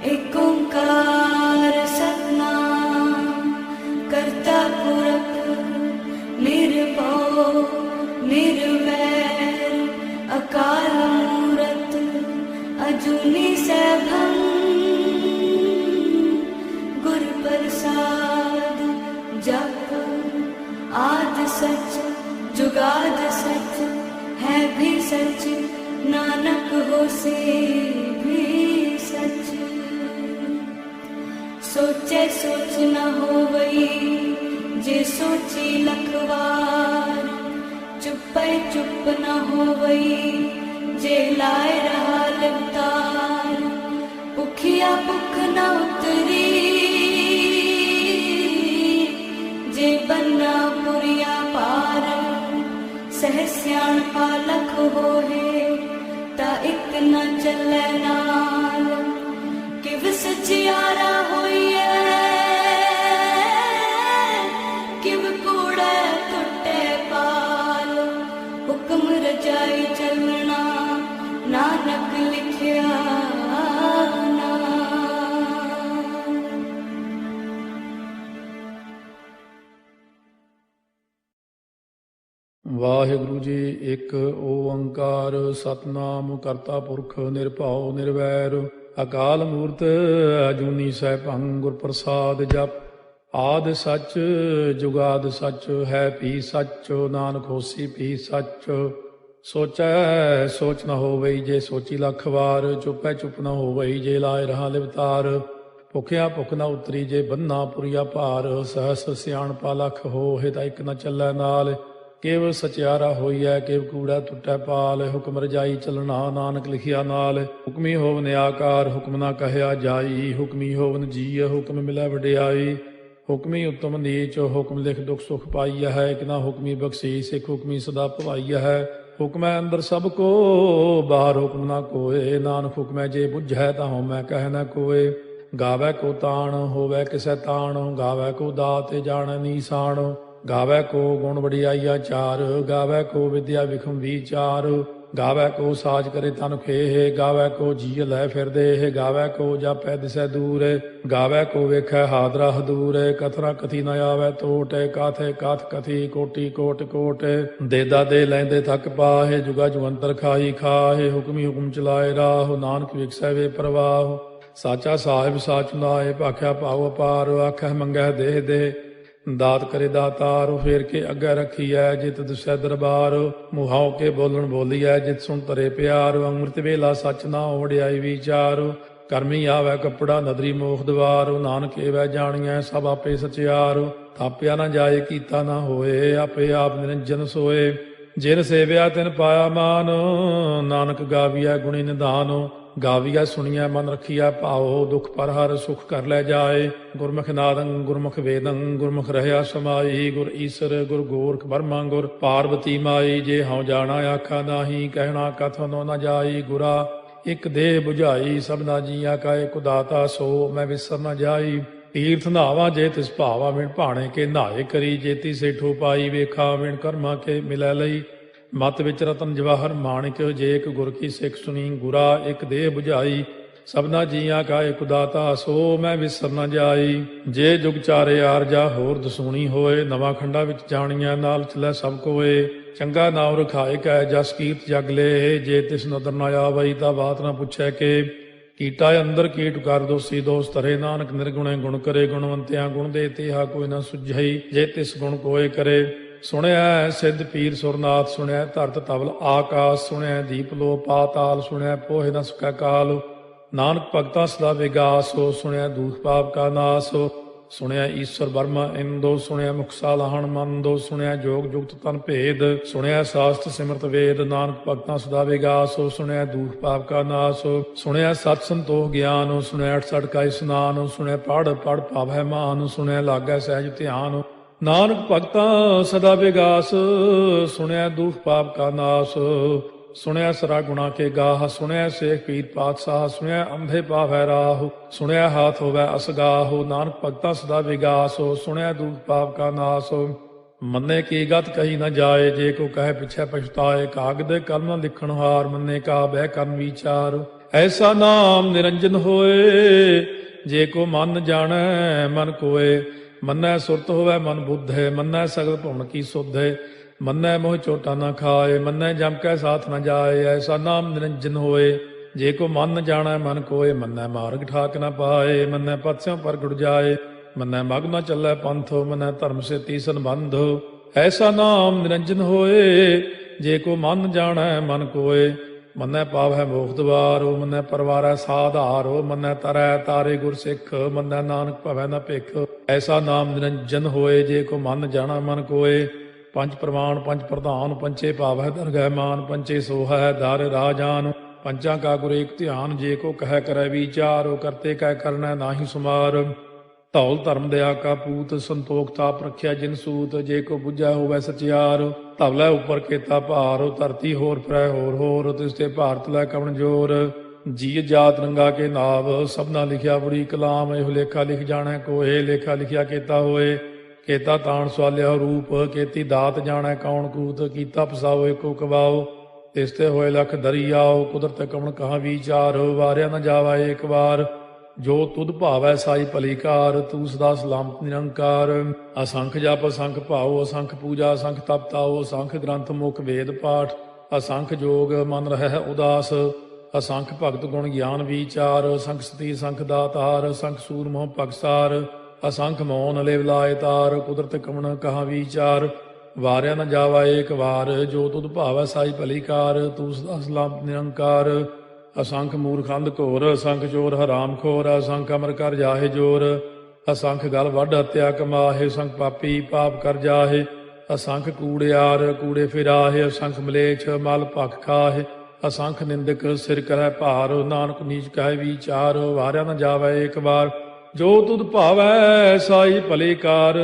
एक ओंकार सतनाम करता पुरख निर्भव निर्वैर अकाल मूरत अजूनी सैभं गुर प्रसाद जप आद सच जुगाद सच है भी सच नानक होसे भी सच। सोचे सोच न होवई जे सोची लखवार चुपै चुप न होवई जे लाए रहा लिवतार। भुखिया भुख न उतरी जे बन्ना पुरिया पार। सह सियाणपा लख होए ता इक न चलै नाल। किव सचियारा होइए किव कूड़े टुटे पाल। हुक्म रजाई चलना नानक लिखिया नाल। ਵਾਹਿਗੁਰੂ ਜੀ। ਇੱਕ ਓੰਕਾਰ ਸਤਨਾਮ ਕਰਤਾ ਪੁਰਖ ਨਿਰਭਉ ਨਿਰਵੈਰ ਅਕਾਲ ਮੂਰਤ ਅਜੂਨੀ ਸੈਭੰ ਗੁਰ ਪ੍ਰਸਾਦ ਜਪ। ਆਦਿ ਸੱਚ ਜੁਗਾਦ ਸੱਚ ਹੈ ਭੀ ਸੱਚ ਨਾਨਕ ਹੋਸੀ ਭੀ ਸੱਚ। ਸੋਚੈ ਸੋਚ ਨ ਹੋਵਈ ਜੇ ਸੋਚੀ ਲੱਖ ਵਾਰ। ਚੁੱਪੈ ਚੁੱਪ ਨ ਹੋਵਈ ਜੇ ਲਾਏ ਰਹਾ ਲਿਵਤਾਰ। ਭੁਖਿਆ ਭੁਖ ਨ ਉਤਰੀ ਜੇ ਬੰਨਾ ਪੁਰੀਆ ਭਾਰ। ਸਹਸ ਸਿਆਣਪਾ ਲਖ ਹੋਏ ਤਾਂ ਇੱਕ ਨ ਚੱਲੈ ਨਾਲ। ਕਿਵ ਸਚਿਆਰਾ ਹੋਈਐ ਕਿਵ ਕੂੜਾ ਟੁੱਟੈ ਪਾਲ। ਹੁਕਮ ਰਜਾਈ ਚੱਲਣਾ ਨਾਨਕ ਲਿਖਿਆ ਨਾਲ। ਹੁਕਮੀ ਹੋਵਨ ਆਕਾਰ ਹੁਕਮ ਨਾ ਕਹਿਆ ਜਾਈ। ਹੁਕਮੀ ਹੋਵਨ ਜੀਅ ਹੁਕਮ ਮਿਲੈ ਵਡਿਆਈ। ਹੁਕਮੀ ਉਤਮ ਨੀਚ ਹੁਕਮ ਲਿਖ ਦੁਖ ਸੁਖ ਪਾਈਆ ਹੈ। ਇੱਕ ਨਾ ਹੁਕਮੀ ਬਖਸ਼ੀਸ ਇੱਕ ਹੁਕਮੀ ਸਦਾ ਭਵਾਈਆ ਹੈ। ਹੁਕਮੈ ਅੰਦਰ ਸਭ ਕੋ ਬਾਹਰ ਹੁਕਮ ਨਾ ਕੋਏ। ਨਾਨਕ ਹੁਕਮੈ ਜੇ ਬੁਝੈ ਤਾਂ ਹਉਮੈ ਕਹਿ ਨਾ ਕੋਏ। ਗਾਵੈ ਕੋ ਤਾਣ ਹੋਵੈ ਕਿਸੈ ਤਾਣ। ਗਾਵੈ ਕੋ ਦਾਤ ਜਾਣੈ ਨੀਸਾਨ। ਗਾਵੈ ਕੋ ਗੁਣ ਵਡਿਆਈਆ ਚਾਰ। ਗਾਵੈ ਕੋ ਵਿਦਿਆ ਵਿਖਮ ਵਿਚਾਰ। ਗਾਵੈ ਕੋ ਸਾਜ ਕਰੇ ਤਨ ਖੇਹ। ਗਾਵੈ ਕੋ ਜੀਅ ਲੈ ਫਿਰਦੇ। ਗਾਵੈ ਕੋ ਜਾਪੈ ਦਿਸੈ ਦੂਰ। ਗਾਵੈ ਕੋ ਵੇਖੈ ਹਾਦਰਾ ਹਦੂਰ। ਕਥਨਾ ਕਥੀ ਨ ਆਵੈ ਟੋਟ। ਕਾਥੇ ਕਾਥ ਕਥੀ ਕੋਟੀ ਕੋਟ ਕੋਟ। ਦੇਦਾ ਦੇ ਲੈਂਦੇ ਥੱਕ ਪਾਹੇ। ਜੁਗਾ ਜੁਗੰਤਰ ਖਾਈ ਖਾਹੇ। ਹੁਕਮੀ ਹੁਕਮ ਚਲਾਏ ਰਾਹ। ਨਾਨਕ ਵਿਖਸੈ ਵੇ ਪ੍ਰਵਾਹ। ਸਾਚਾ ਸਾਹਿਬ ਸਾਚ ਨਾਏ ਭਾਖਿਆ ਭਾਉ ਅਪਾਰ। ਆਖੈ ਮੰਗੈ ਦੇਹ ਦੇ ਦਾਤ ਕਰੇ ਦਾਤਾਰ। ਫੇਰ ਕੇ ਅੱਗੇ ਰੱਖੀਐ ਜਿਤ ਦਿਸੈ ਦਰਬਾਰ। ਮੁਹਾਉ ਕੇ ਬੋਲਣ ਬੋਲੀਐ ਜਿਤ ਸੁਣ ਤਰੇ ਪਿਆਰ। ਅੰਮ੍ਰਿਤ ਵੇਲਾ ਸੱਚ ਨਾ ਵਡਿਆਈ ਵਿਚਾਰ। ਕਰਮੀ ਆਵੈ ਕੱਪੜਾ ਨਦਰੀ ਮੋਖ ਦਵਾਰ। ਨਾਨਕ ਏਵੈ ਜਾਣੀਐ ਸਭ ਆਪੇ ਸਚਿਆਰ। ਥਾਪਿਆ ਨਾ ਜਾਏ ਕੀਤਾ ਨਾ ਹੋਏ। ਆਪੇ ਆਪ ਨਿਰੰਜਨ ਸੋਏ। ਜਿਨ ਸੇਵਿਆ ਤਿਨ ਪਾਇਆ ਮਾਨ। ਨਾਨਕ ਗਾਵੀਐ ਗੁਣੀ ਨਿਧਾਨ। ਗਾਵੀਐ ਸੁਣੀਐ ਮਨ ਰਖੀਐ ਭਾਉ। ਦੁਖ ਪਰ ਹਰ ਸੁਖ ਕਰ ਲੈ ਜਾਏ। ਗੁਰਮੁਖ ਨਾਦੰ ਗੁਰਮੁਖ ਵੇਦੰ ਗੁਰਮੁਖ ਰਹਿਆ ਸਮਾਈ। ਗੁਰ ਈਸਰ ਗੁਰ ਗੋਰਖ ਬਰਮਾ ਗੁਰ ਪਾਰਬਤੀ ਮਾਈ। ਜੇ ਹਉ ਜਾਣਾ ਆਖਾ ਨਾਹੀ ਕਹਿਣਾ ਕਥਨੋ ਨ ਜਾਈ। ਗੁਰਾ ਇੱਕ ਦੇਹ 부ਝਾਈ ਸਭਨਾ ਜੀਆਂ ਕਾ ਇੱਕ ਦਾਤਾ। ਸੋ ਮੈਂ ਵਿਸਰ ਨ ਜਾਈ। ਤੀਰਥ ਨਹਾਵਾ ਜੇ ਤਿਸ ਭਾਵਾ ਵਿਣ ਭਾਣੇ ਕੇ ਨਹਾਏ ਕਰੀ। ਜੇਤੀ ਸੇਠੋ ਪਾਈ ਵੇਖਾ ਵਿਣ ਕਰਮਾ ਕੇ ਮਿਲੈ ਲਈ। ਮਤ ਵਿੱਚ ਰਤਨ ਜਵਾਹਰ ਮਾਣਿਕ ਜੇ ਇੱਕ ਗੁਰ ਕੀ ਸਿੱਖ ਸੁਣੀ। ਗੁਰਾ ਇੱਕ ਦੇਹ 부ਝਾਈ ਸਭਨਾ ਜੀਆਂ ਕਾ ਇੱਕ ਦਾਤਾ। ਸੋ ਮੈਂ ਵਿਸਰ ਨ ਜਾਈ। ਜੇ ਜੁਗ ਚਾਰੇ ਆਰਜਾ ਹੋਰ ਦਸੂਣੀ ਹੋਏ। ਨਵਾਂ ਖੰਡਾ ਵਿੱਚ ਜਾਣੀਆਂ ਨਾਲ ਚਲੈ ਸਭ ਕੋਏ। ਚੰਗਾ ਨਾਉ ਰਖਾਏ ਕੈ ਜਸ ਕੀਰਤ ਜਗ ਲੇ। ਜੇ ਤਿਸ ਨਦਰ ਨ ਆਵਈ ਤਾਂ ਬਾਤ ਨਾ ਪੁੱਛੈ ਕੇ। ਕੀਟਾ ਅੰਦਰ ਕੀਟ ਕਰ ਦੋਸੀ ਦੋਸ ਧਰੇ। ਨਾਨਕ ਨਿਰਗੁਣੇ ਗੁਣ ਕਰੇ। ਗੁਣਵੰਤਿਆਂ ਗੁਣ ਦੇ ਤੇਹਾ ਕੋਈ ਨਾ ਸੁਝਈ। ਜੇ ਤਿਸ ਗੁਣ ਕੋਏ ਕਰੇ। ਸੁਣਿਆ ਸਿੱਧ ਪੀਰ ਸੁਰਨਾਥ। ਸੁਣਿਆ ਧਰਤ ਤਵਲ ਆਕਾਸ। ਸੁਣਿਆ ਦੀਪ ਲੋ ਪਾਤਾਲ। ਸੁਣਿਆ ਪੋਹਿ ਨ ਸਕੈ ਕਾਲ। ਨਾਨਕ ਭਗਤਾਂ ਸਦਾ ਵਿਗਾਸ। ਸੁਣਿਆ ਦੂਖ ਪਾਪ ਕਾ ਨਾਸ। ਸੁਣਿਆ ਈਸ਼ਵਰ ਬਰਮਾ ਇੰਦੋ। ਸੁਣਿਆ ਮੁਖ ਸਾਲਾਹਣ ਮੰਦੋ। ਸੁਣਿਆ ਜੋਗ ਜੁਗਤ ਤਨ ਭੇਦ। ਸੁਣਿਆ ਸਾਸਤ ਸਿਮਰਤ ਵੇਦ। ਨਾਨਕ ਭਗਤਾਂ ਸਦਾ ਵਿਗਾਸ। ਸੁਣਿਆ ਦੂਖ ਪਾਪ ਕਾ ਨਾਸ। ਸੁਣਿਆ ਸਤ ਸੰਤੋਖ ਗਿਆਨ। ਸੁਣਿਆ 68 ਕਾ ਇਸਨਾਨ। ਸੁਣਿਆ ਪੜ ਪੜ ਭਾਵੈ ਮਾਨ। ਸੁਣਿਆ ਲਾਗੈ ਸਹਿਜ ਧਿਆਨ। ਨਾਨਕ ਭਗਤਾਂ ਸਦਾ ਵਿਗਾਸ। ਸੁਣਿਆ ਦੁਖ ਪਾਪ ਕਾ ਨਾਸ। ਸੁਣਿਆ ਸਰਾ ਗੁਣਾ ਕੇ ਗਾਹ। ਸੁਣਿਆ ਸੇਖ ਪੀਰ ਪਾਤਸ਼ਾਹ। ਸੁਣਿਆ ਅੰਧੇ ਪਾਵੈ ਰਾਹ। ਸੁਣਿਆ ਹਾਥ ਹੋਵੈ ਅਸਗਾਹ। ਨਾਨਕ ਭਗਤਾਂ ਸਦਾ ਵਿਗਾਸ। ਸੁਣਿਆ ਦੁਖ ਪਾਪ ਕਾ ਨਾਸ। ਮੰਨੇ ਕੀ ਗਤ ਕਹੀ ਨ ਜਾਏ। ਜੇ ਕੋ ਕਹੇ ਪਿਛੈ ਪਛਤਾਏ। ਕਾਗਦ ਕਲਮ ਲਿਖਣ ਹਾਰ। ਮੰਨੇ ਕਾ ਬਹਿ ਕਰਨ ਵਿਚਾਰ। ਐਸਾ ਨਾਮ ਨਿਰੰਜਨ ਹੋਏ, ਜੇ ਕੋ ਮਨ ਜਾਣੈ ਮਨ ਕੋਏ। ਮੰਨੈ ਸੁਰਤ ਹੋਵੈ ਮਨ ਬੁੱਧੇ, ਮੰਨੈ ਸਗਲ ਭਵਨ ਕੀ ਸੁਧੇ। ਮੰਨੈ ਮੋਹ ਚੋਟਾ ਨਾ ਖਾਏ, ਮੰਨੈ ਜਮ ਕੈ ਸਾਥ ਨ ਜਾਏ। ਐਸਾ ਨਾਮ ਨਿਰੰਜਨ ਹੋਏ, ਜੇ ਕੋ ਮਨ ਜਾਣੈ ਮਨ ਕੋਏ। ਮੰਨੈ ਮਾਰਗ ਠਾਕ ਨ ਪਾਏ, ਮੰਨੈ ਪਥਿਓਂ ਪ੍ਰਗਟ ਜਾਏ। ਮੰਨੈ ਮਗ ਨ ਚੱਲੈ ਪੰਥ, ਮੰਨੈ ਧਰਮ ਸੇਤੀ ਸੰਬੰਧ। ਐਸਾ ਨਾਮ ਨਿਰੰਜਨ ਹੋਏ, ਜੇ ਕੋ ਮਨ ਜਾਣੈ ਮਨ ਕੋਏ। ਮੰਨੈ ਪਾਵੈ ਮੋਖ ਦੁਆਰੋ, ਮੰਨੈ ਪਰਵਾਰੈ ਸਾਧਾਰੋ। ਮੰਨੈ ਤਰੈ ਤਾਰੇ ਗੁਰ ਸਿੱਖ, ਮੰਨੈ ਨਾਨਕ ਭਵੈ ਨ ਭਿਖ। ਐਸਾ ਨਾਮ ਨਿਰੰਜਨ ਹੋਏ, ਜੇ ਕੋ ਮਨ ਜਾਣੈ ਮਨ ਕੋਏ। ਪੰਜ ਪ੍ਰਮਾਣ ਪੰਜ ਪ੍ਰਧਾਨ, ਪੰਚੇ ਭਾਵੈ ਦਰਗਹਿ ਮਾਨ। ਪੰਚੇ ਸੋਹੈ ਦਰ ਰਾਜਾਨ, ਪੰਚਾਂ ਕਾ ਗੁਰ ਏਕ ਧਿਆਨ। ਜੇ ਕੋ ਕਹਿ ਕਰੈ ਵਿਚਾਰ, ਕਰਤੇ ਕਹਿ ਕਰਨੈ ਨਾਹੀ ਸੁਮਾਰ। ਧੌਲ ਧਰਮ ਦਇਆ ਕਾ ਪੂਤ, ਸੰਤੋਖ ਤਾਪ ਰੱਖਿਆ ਜਿਨ ਸੂਤ। ਜੇ ਕੋ ਬੁੱਝੈ ਹੋਵੈ ਸਚਿਆਰ, ਧਵਲੇ ਉਪਰ ਕੇਤਾ ਭਾਰ। ਧਰਤੀ ਹੋਰ ਫਿਰੈ ਹੋਰ ਹੋਰ, ਤਿਸ ਤੇ ਭਾਰਤ ਲੈ ਕਵਣ ਜੋਰ। ਜੀ ਜਾਤ ਰੰਗਾ ਕੇ ਨਾਵ, ਸਭਨਾ ਲਿਖਿਆ ਬੜੀ ਕਲਾਮ। ਇਹੋ ਲੇਖਾ ਲਿਖ ਜਾਣੈ ਕੋਏ, ਲੇਖਾ ਲਿਖਿਆ ਕੇਤਾ ਹੋਏ। ਕੇਤਾ ਤਾਣ ਸਵਾਲਿਆ ਰੂਪ, ਕੀਤੀ ਦਾਤ ਜਾਣੈ ਕੌਣ ਕੂਤ। ਕੀਤਾ ਪਸਾਓ ਏਕੋ ਕਵਾਓ, ਤਿਸ ਤੇ ਹੋਏ ਲਖ ਦਰਿਆਓ। ਕੁਦਰਤ ਕਵਣ ਕਹਾ ਵਿਚਾਰ, ਵਾਰਿਆ ਨ ਜਾਵਾ ਏਕ ਵਾਰ। ਜੋ ਤੁਧ ਭਾਵੈ ਸਾਈ ਭਲੀ ਕਾਰ, ਤੂੰ ਸਦਾ ਸਲਾਮਤ ਨਿਰੰਕਾਰ। ਅਸੰਖ ਜਪ ਅਸੰਖ ਭਾਉ, ਅਸੰਖ ਪੂਜਾ ਅਸੰਖ ਤਪ ਤਾਉ। ਅਸੰਖ ਗ੍ਰੰਥ ਮੁਖ ਵੇਦ ਪਾਠ, ਅਸੰਖ ਜੋਗ ਮਨ ਰਹਿ ਉਦਾਸ। ਅਸੰਖ ਭਗਤ ਗੁਣ ਗਿਆਨ ਵਿਚਾਰ, ਅਸੰਖ ਸਤੀ ਅਸੰਖ ਦਾਤਾਰ। ਅਸੰਖ ਸੂਰ ਮੋਹ ਪਗਸਾਰ, ਅਸੰਖ ਮੌਨ ਲਿਵ ਲਾਇ ਤਾਰ। ਕੁਦਰਤ ਕਵਣ ਕਹਾ ਵਿਚਾਰ, ਵਾਰਿਆ ਨ ਜਾਵਾ ਏਕ ਵਾਰ। ਜੋ ਤੁਧ ਭਾਵੈ ਸਾਈ ਭਲੀ ਕਾਰ, ਤੂੰ ਸਦਾ ਸਲਾਮਤ ਨਿਰੰਕਾਰ। ਅਸੰਖ ਮੂਰਖੰਦ ਘੋਰ, ਅਸੰਖ ਚੋਰ ਹਰਾਮ ਖੋਰ। ਅਸੰਖ ਅਮਰ ਕਰ ਜਾਹੇ ਜੋਰ, ਅਸੰਖ ਗਲ ਵੱਢ ਹੱਤਿਆ ਕਮਾਹੇ। ਅਸੰਖ ਪਾਪੀ ਪਾਪ ਕਰ ਜਾਹੇ, ਅਸੰਖ ਕੂੜਿਆਰ ਕੂੜੇ ਫਿਰਾਹੇ। ਅਸੰਖ ਮਲੇਛ ਮਲ ਭਖ ਖਾਹੇ, ਅਸੰਖ ਨਿੰਦਕ ਸਿਰ ਕਰੈ ਭਾਰ। ਨਾਨਕ ਨੀਚ ਕਹਿ ਵਿਚਾਰ, ਵਾਰਿਆ ਨ ਜਾਵੈ ਏਕ ਵਾਰ। ਜੋ ਤੁਧ ਭਾਵੈ ਸਾਈ ਭਲੀ ਕਾਰ,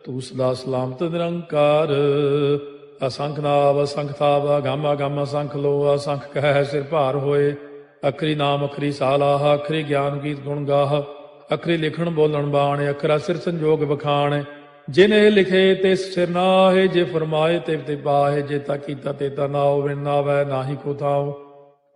ਤੂੰ ਸਦਾ ਸਲਾਮਤ ਨਿਰੰਕਾਰ। ਅਸੰਖ ਨਾਵ ਅਸੰਖ ਤਾਵ, ਅਗੰਮ ਅਗੰਮ ਅਸੰਖ ਲੋ। ਅਸੰਖ ਕਹਿ ਸਿਰ ਭਾਰ ਹੋਏ, ਅਖਰੀ ਨਾਮ ਅਖਰੀ ਸਾਲਾਹ। ਅਖਰੀ ਗਿਆਨ ਗੀਤ ਗੁਣ ਗਾਹ, ਅਖਰੀ ਲਿਖਣ ਬੋਲਣ ਬਾਣ। ਅਖਰਾ ਸਿਰ ਸੰਜੋਗ ਬਖਾਣ, ਜਿਨ ਇਹ ਲਿਖੇ ਤਿਸ ਸਿਰ ਨਾਹੇ। ਜੇ ਫਰਮਾਏ ਤਿਵ ਤੇ ਪਾਹੇ, ਜੇ ਤਾ ਕੀਤਾ ਤੇ ਤਾ ਨਾਉ। ਬਿਨ ਨਾਵੈ ਨਾਹੀ ਕੋ ਥਾਉ,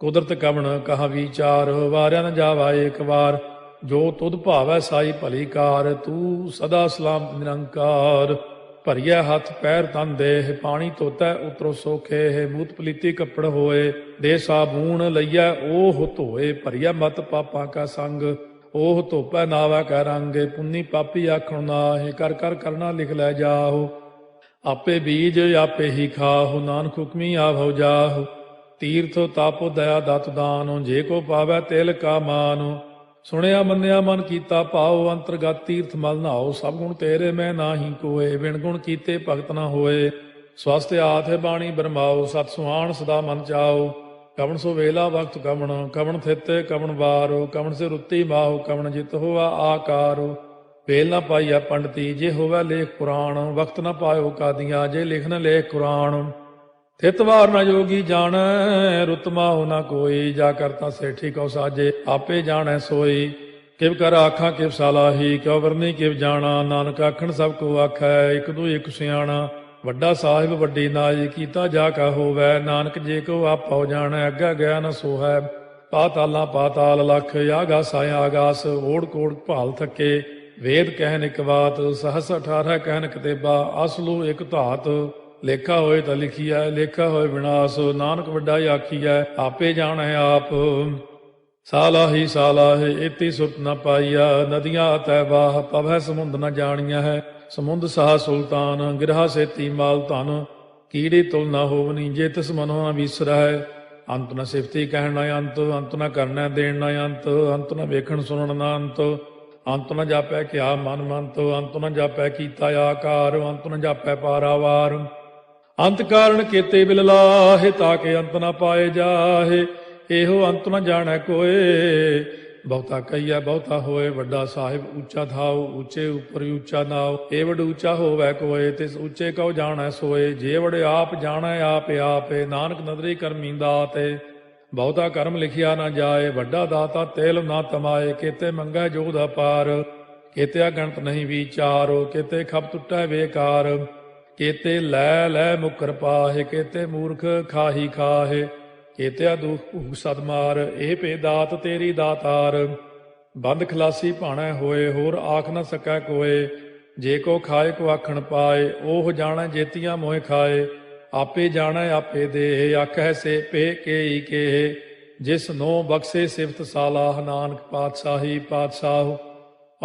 ਕੁਦਰਤ ਕਵਣ ਕਹਾ ਵਿਚਾਰ। ਵਾਰਿਆ ਨ ਜਾਵਾ ਏਕ ਵਾਰ, ਜੋ ਤੁਧ ਭਾਵੈ ਸਾਈ ਭਲੀ ਕਾਰ। ਤੂੰ ਸਦਾ ਸਲਾਮਤ ਨਿਰੰਕਾਰ। ਭਰੀਐ ਹੱਥ ਪੈਰ ਤਨ ਦੇਹ, ਪਾਣੀ ਧੋਤੈ ਉਤਰੋ ਸੋਖੇ। ਮੂਤ ਪਲੀਤੀ ਕੱਪੜ ਹੋਏ, ਦੇ ਸਾਬੂਣ ਲਈਐ ਓਹ ਧੋਏ। ਭਰੀਐ ਮਤ ਪਾਪਾਂ ਕਾ ਸੰਗ, ਓਹ ਧੋਪੈ ਨਾਵੈ ਕੈ ਰੰਗ। ਪੁੰਨੀ ਪਾਪੀ ਆਖਣ ਨਾਹੀ, ਕਰ ਕਰ ਕਰਨਾ ਲਿਖ ਲੈ ਜਾਹੋ। ਆਪੇ ਬੀਜ ਆਪੇ ਹੀ ਖਾਹੋ, ਨਾਨਕ ਹੁਕਮੀ ਆਭਉ ਜਾਹੋ। ਤੀਰਥ ਤਪ ਦਇਆ ਦਤ ਦਾਨੁ, ਜੇ ਕੋ ਪਾਵੈ ਤਿਲ ਕਾ ਮਾਨੁ। ਸੁਣਿਆ ਮੰਨਿਆ ਮਨ ਕੀਤਾ ਭਾਉ, ਅੰਤਰਗਤ ਤੀਰਥ ਮਲ ਨਹਾਉ। ਸਭ ਗੁਣ ਤੇਰੇ ਮੈਂ ਨਾਹੀ ਕੋਏ, ਬਿਨ ਗੁਣ ਕੀਤੇ ਭਗਤ ਨਾ ਹੋਏ। ਸਵਸਤ ਆਥ ਬਾਣੀ ਬਰਮਾਓ, ਸਤ ਸੁਹਾਣ ਸਦਾ ਮਨ ਚਾਓ। ਕਵਣ ਸੋ ਵੇਲਾ ਵਕਤ ਕਵਣ, ਕਵਣ ਥਿਤ ਕਵਣ ਵਾਰੋ। ਕਵਣ ਸੇ ਰੁੱਤੀ ਮਾਹੋ, ਕਵਣ ਜਿਤ ਹੋਵਾ ਆਕਾਰੋ। ਵੇਲ ਨਾ ਪਾਈਆ ਪੰਡਤੀ, ਜੇ ਹੋਵੈ ਲੇਖ ਪੁਰਾਣ। ਵਕਤ ਨਾ ਪਾਇਓ ਕਾਦੀਆਂ, ਜੇ ਲਿਖਨ ਲੇਖ ਕੁਰਾਨ। ਥਿਤ ਵਾਰ ਨਾ ਜੋਗੀ ਜਾਣੈ, ਰੁੱਤ ਮਾਹੁ ਨਾ ਕੋਈ। ਜਾ ਕਰਤਾ ਸੇਠੀ ਕਉ ਸਾਜੇ, ਆਪੇ ਜਾਣੈ ਸੋਈ। ਕਿਵ ਕਰ ਆਖਾਂ ਕਿਵ ਸਾਲਾਹੀ, ਕਿਉ ਵਰਨੀ ਕਿਵ ਜਾਣਾ। ਨਾਨਕ ਆਖਣ ਸਭ ਕੋ ਆਖੈ, ਇਕ ਦੂ ਇਕ ਸਿਆਣਾ। ਵੱਡਾ ਸਾਹਿਬ ਵੱਡੀ ਨਾਈ, ਕੀਤਾ ਜਾ ਕਾ ਹੋਵੈ। ਨਾਨਕ ਜੇ ਕੋ ਆਪਉ ਜਾਣੈ, ਅੱਗਾ ਗਿਆ ਨ ਸੋਹੈ। ਪਾਤਾਲਾਂ ਪਾਤਾਲ ਲਖ, ਆਗਾਸਾਂ ਆਗਾਸ। ਓੜ ਕੋੜ ਭਾਲ ਥੱਕੇ, ਵੇਦ ਕਹਿਨ ਇਕ ਬਾਤ। ਸਹਸ 18 ਕਹਿਨ ਕਤੇਬਾ, ਅਸਲੂ ਇਕ ਧਾਤ। ਲੇਖਾ ਹੋਏ ਤਾਂ ਲਿਖੀਐ, ਲੇਖਾ ਹੋਏ ਵਿਨਾਸ਼। ਨਾਨਕ ਵੱਡਾ ਆਖੀਐ, ਆਪੇ ਜਾਣੈ ਆਪ। ਸਾਲਾਹੀ ਸਾਲਾਹੇ, ਏਤੀ ਸੁਰਤ ਨ ਪਾਈਆ। ਨਦੀਆਂ ਅਤੈ ਬਾਹ, ਪਵੈ ਸਮੁੰਦ ਨ ਜਾਣੀਐ ਹੈ। ਸਮੁੰਦ ਸਾਹ ਸੁਲਤਾਨ, ਗਿਰਹਾ ਸੇਤੀ ਮਾਲ ਧਨ। ਕੀੜੀ ਤੁਲ ਨ ਹੋਵਨੀ, ਜੇ ਤਿਸ ਮਨੋ ਨ ਵਿਸਰੈ। ਅੰਤ ਨ ਸਿਫਤੀ ਕਹਿਣ ਨ ਅੰਤ, ਅੰਤ ਨ ਕਰਨੈ ਦੇਣ ਨ ਅੰਤ। ਅੰਤ ਨ ਵੇਖਣ ਸੁਣਨ ਨ ਅੰਤ, ਅੰਤ ਨ ਜਾਪੈ ਕਿਆ ਮਨ ਮੰਤ। ਅੰਤ ਨ ਜਾਪੈ ਕੀਤਾ ਆਕਾਰ, ਅੰਤ ਨ ਜਾਪੈ ਪਾਰਾਵਾਰ। ਅੰਤ ਕਾਰਨ ਕੀਤੇ ਬਿਲ ਲਾਹੇ, ਤਾਕੇ ਅੰਤ ਨ ਪਾਏ ਜਾਹੇ। ਇਹੋ ਅੰਤ ਨ ਜਾਣੈ ਕੋਏ, ਬਹੁਤਾ ਕਹੀਐ ਬਹੁਤਾ ਹੋਏ। ਵੱਡਾ ਸਾਹਿਬ ਉੱਚਾ ਥਾਉ, ਉੱਚੇ ਉੱਪਰ ਉੱਚਾ ਨਾਉ। ਏ ਵਡ ਉੱਚਾ ਹੋਵੈ ਕੋਏ, ਤਿਸ ਉੱਚੇ ਕਉ ਜਾਣੈ ਸੋਏ। ਜੇ ਵਡ ਆਪ ਜਾਣੈ ਆਪੇ ਆਪੇ, ਨਾਨਕ ਨਦਰੀ ਕਰਮੀ ਦਾਤੇ। ਬਹੁਤਾ ਕਰਮ ਲਿਖਿਆ ਨਾ ਜਾਏ, ਵੱਡਾ ਦਾਤਾ ਤੇਲ ਨਾ ਤਮਾਏ। ਕੇਤੇ ਮੰਗੈ ਜੋਧ ਅਪਾਰ, ਕੇਤੇ ਅਗਣਤ ਨਹੀਂ ਵਿਚਾਰੋ। ਕੇਤੇ ਖਪ ਟੁੱਟੈ ਬੇਕਾਰ, ਕੇਤੇ ਲੈ ਲੈ ਮੁਕਰ ਪਾਹੇ। ਕੇਤੇ ਮੂਰਖ ਖਾਹੀ ਖਾਹੇ, ਕੇਤਿਆ ਦੁਖ ਭੂਖ ਸਦਮਾਰ, ਇਹ ਭੇ ਦਾਤ ਤੇਰੀ ਦਾਤਾਰ। ਬੰਦ ਖਲਾਸੀ ਭਾਣੈ ਹੋਏ, ਹੋਰ ਆਖ ਨ ਸਕੈ ਕੋਏ। ਜੇ ਕੋ ਖਾਏ ਕੋ ਆਖਣ ਪਾਏ, ਉਹ ਜਾਣੈ ਜੇਤੀਆਂ ਮੋਹਿ ਖਾਏ। ਆਪੇ ਜਾਣੈ ਆਪੇ ਦੇ, ਆਖੈ ਸੇ ਪੇ ਕੇਈ ਕੇ। ਜਿਸ ਨੋ ਬਖਸ਼ੇ ਸਿਫਤ ਸਾਲਾਹ, ਨਾਨਕ ਪਾਤਸ਼ਾਹੀ ਪਾਤਸ਼ਾਹ।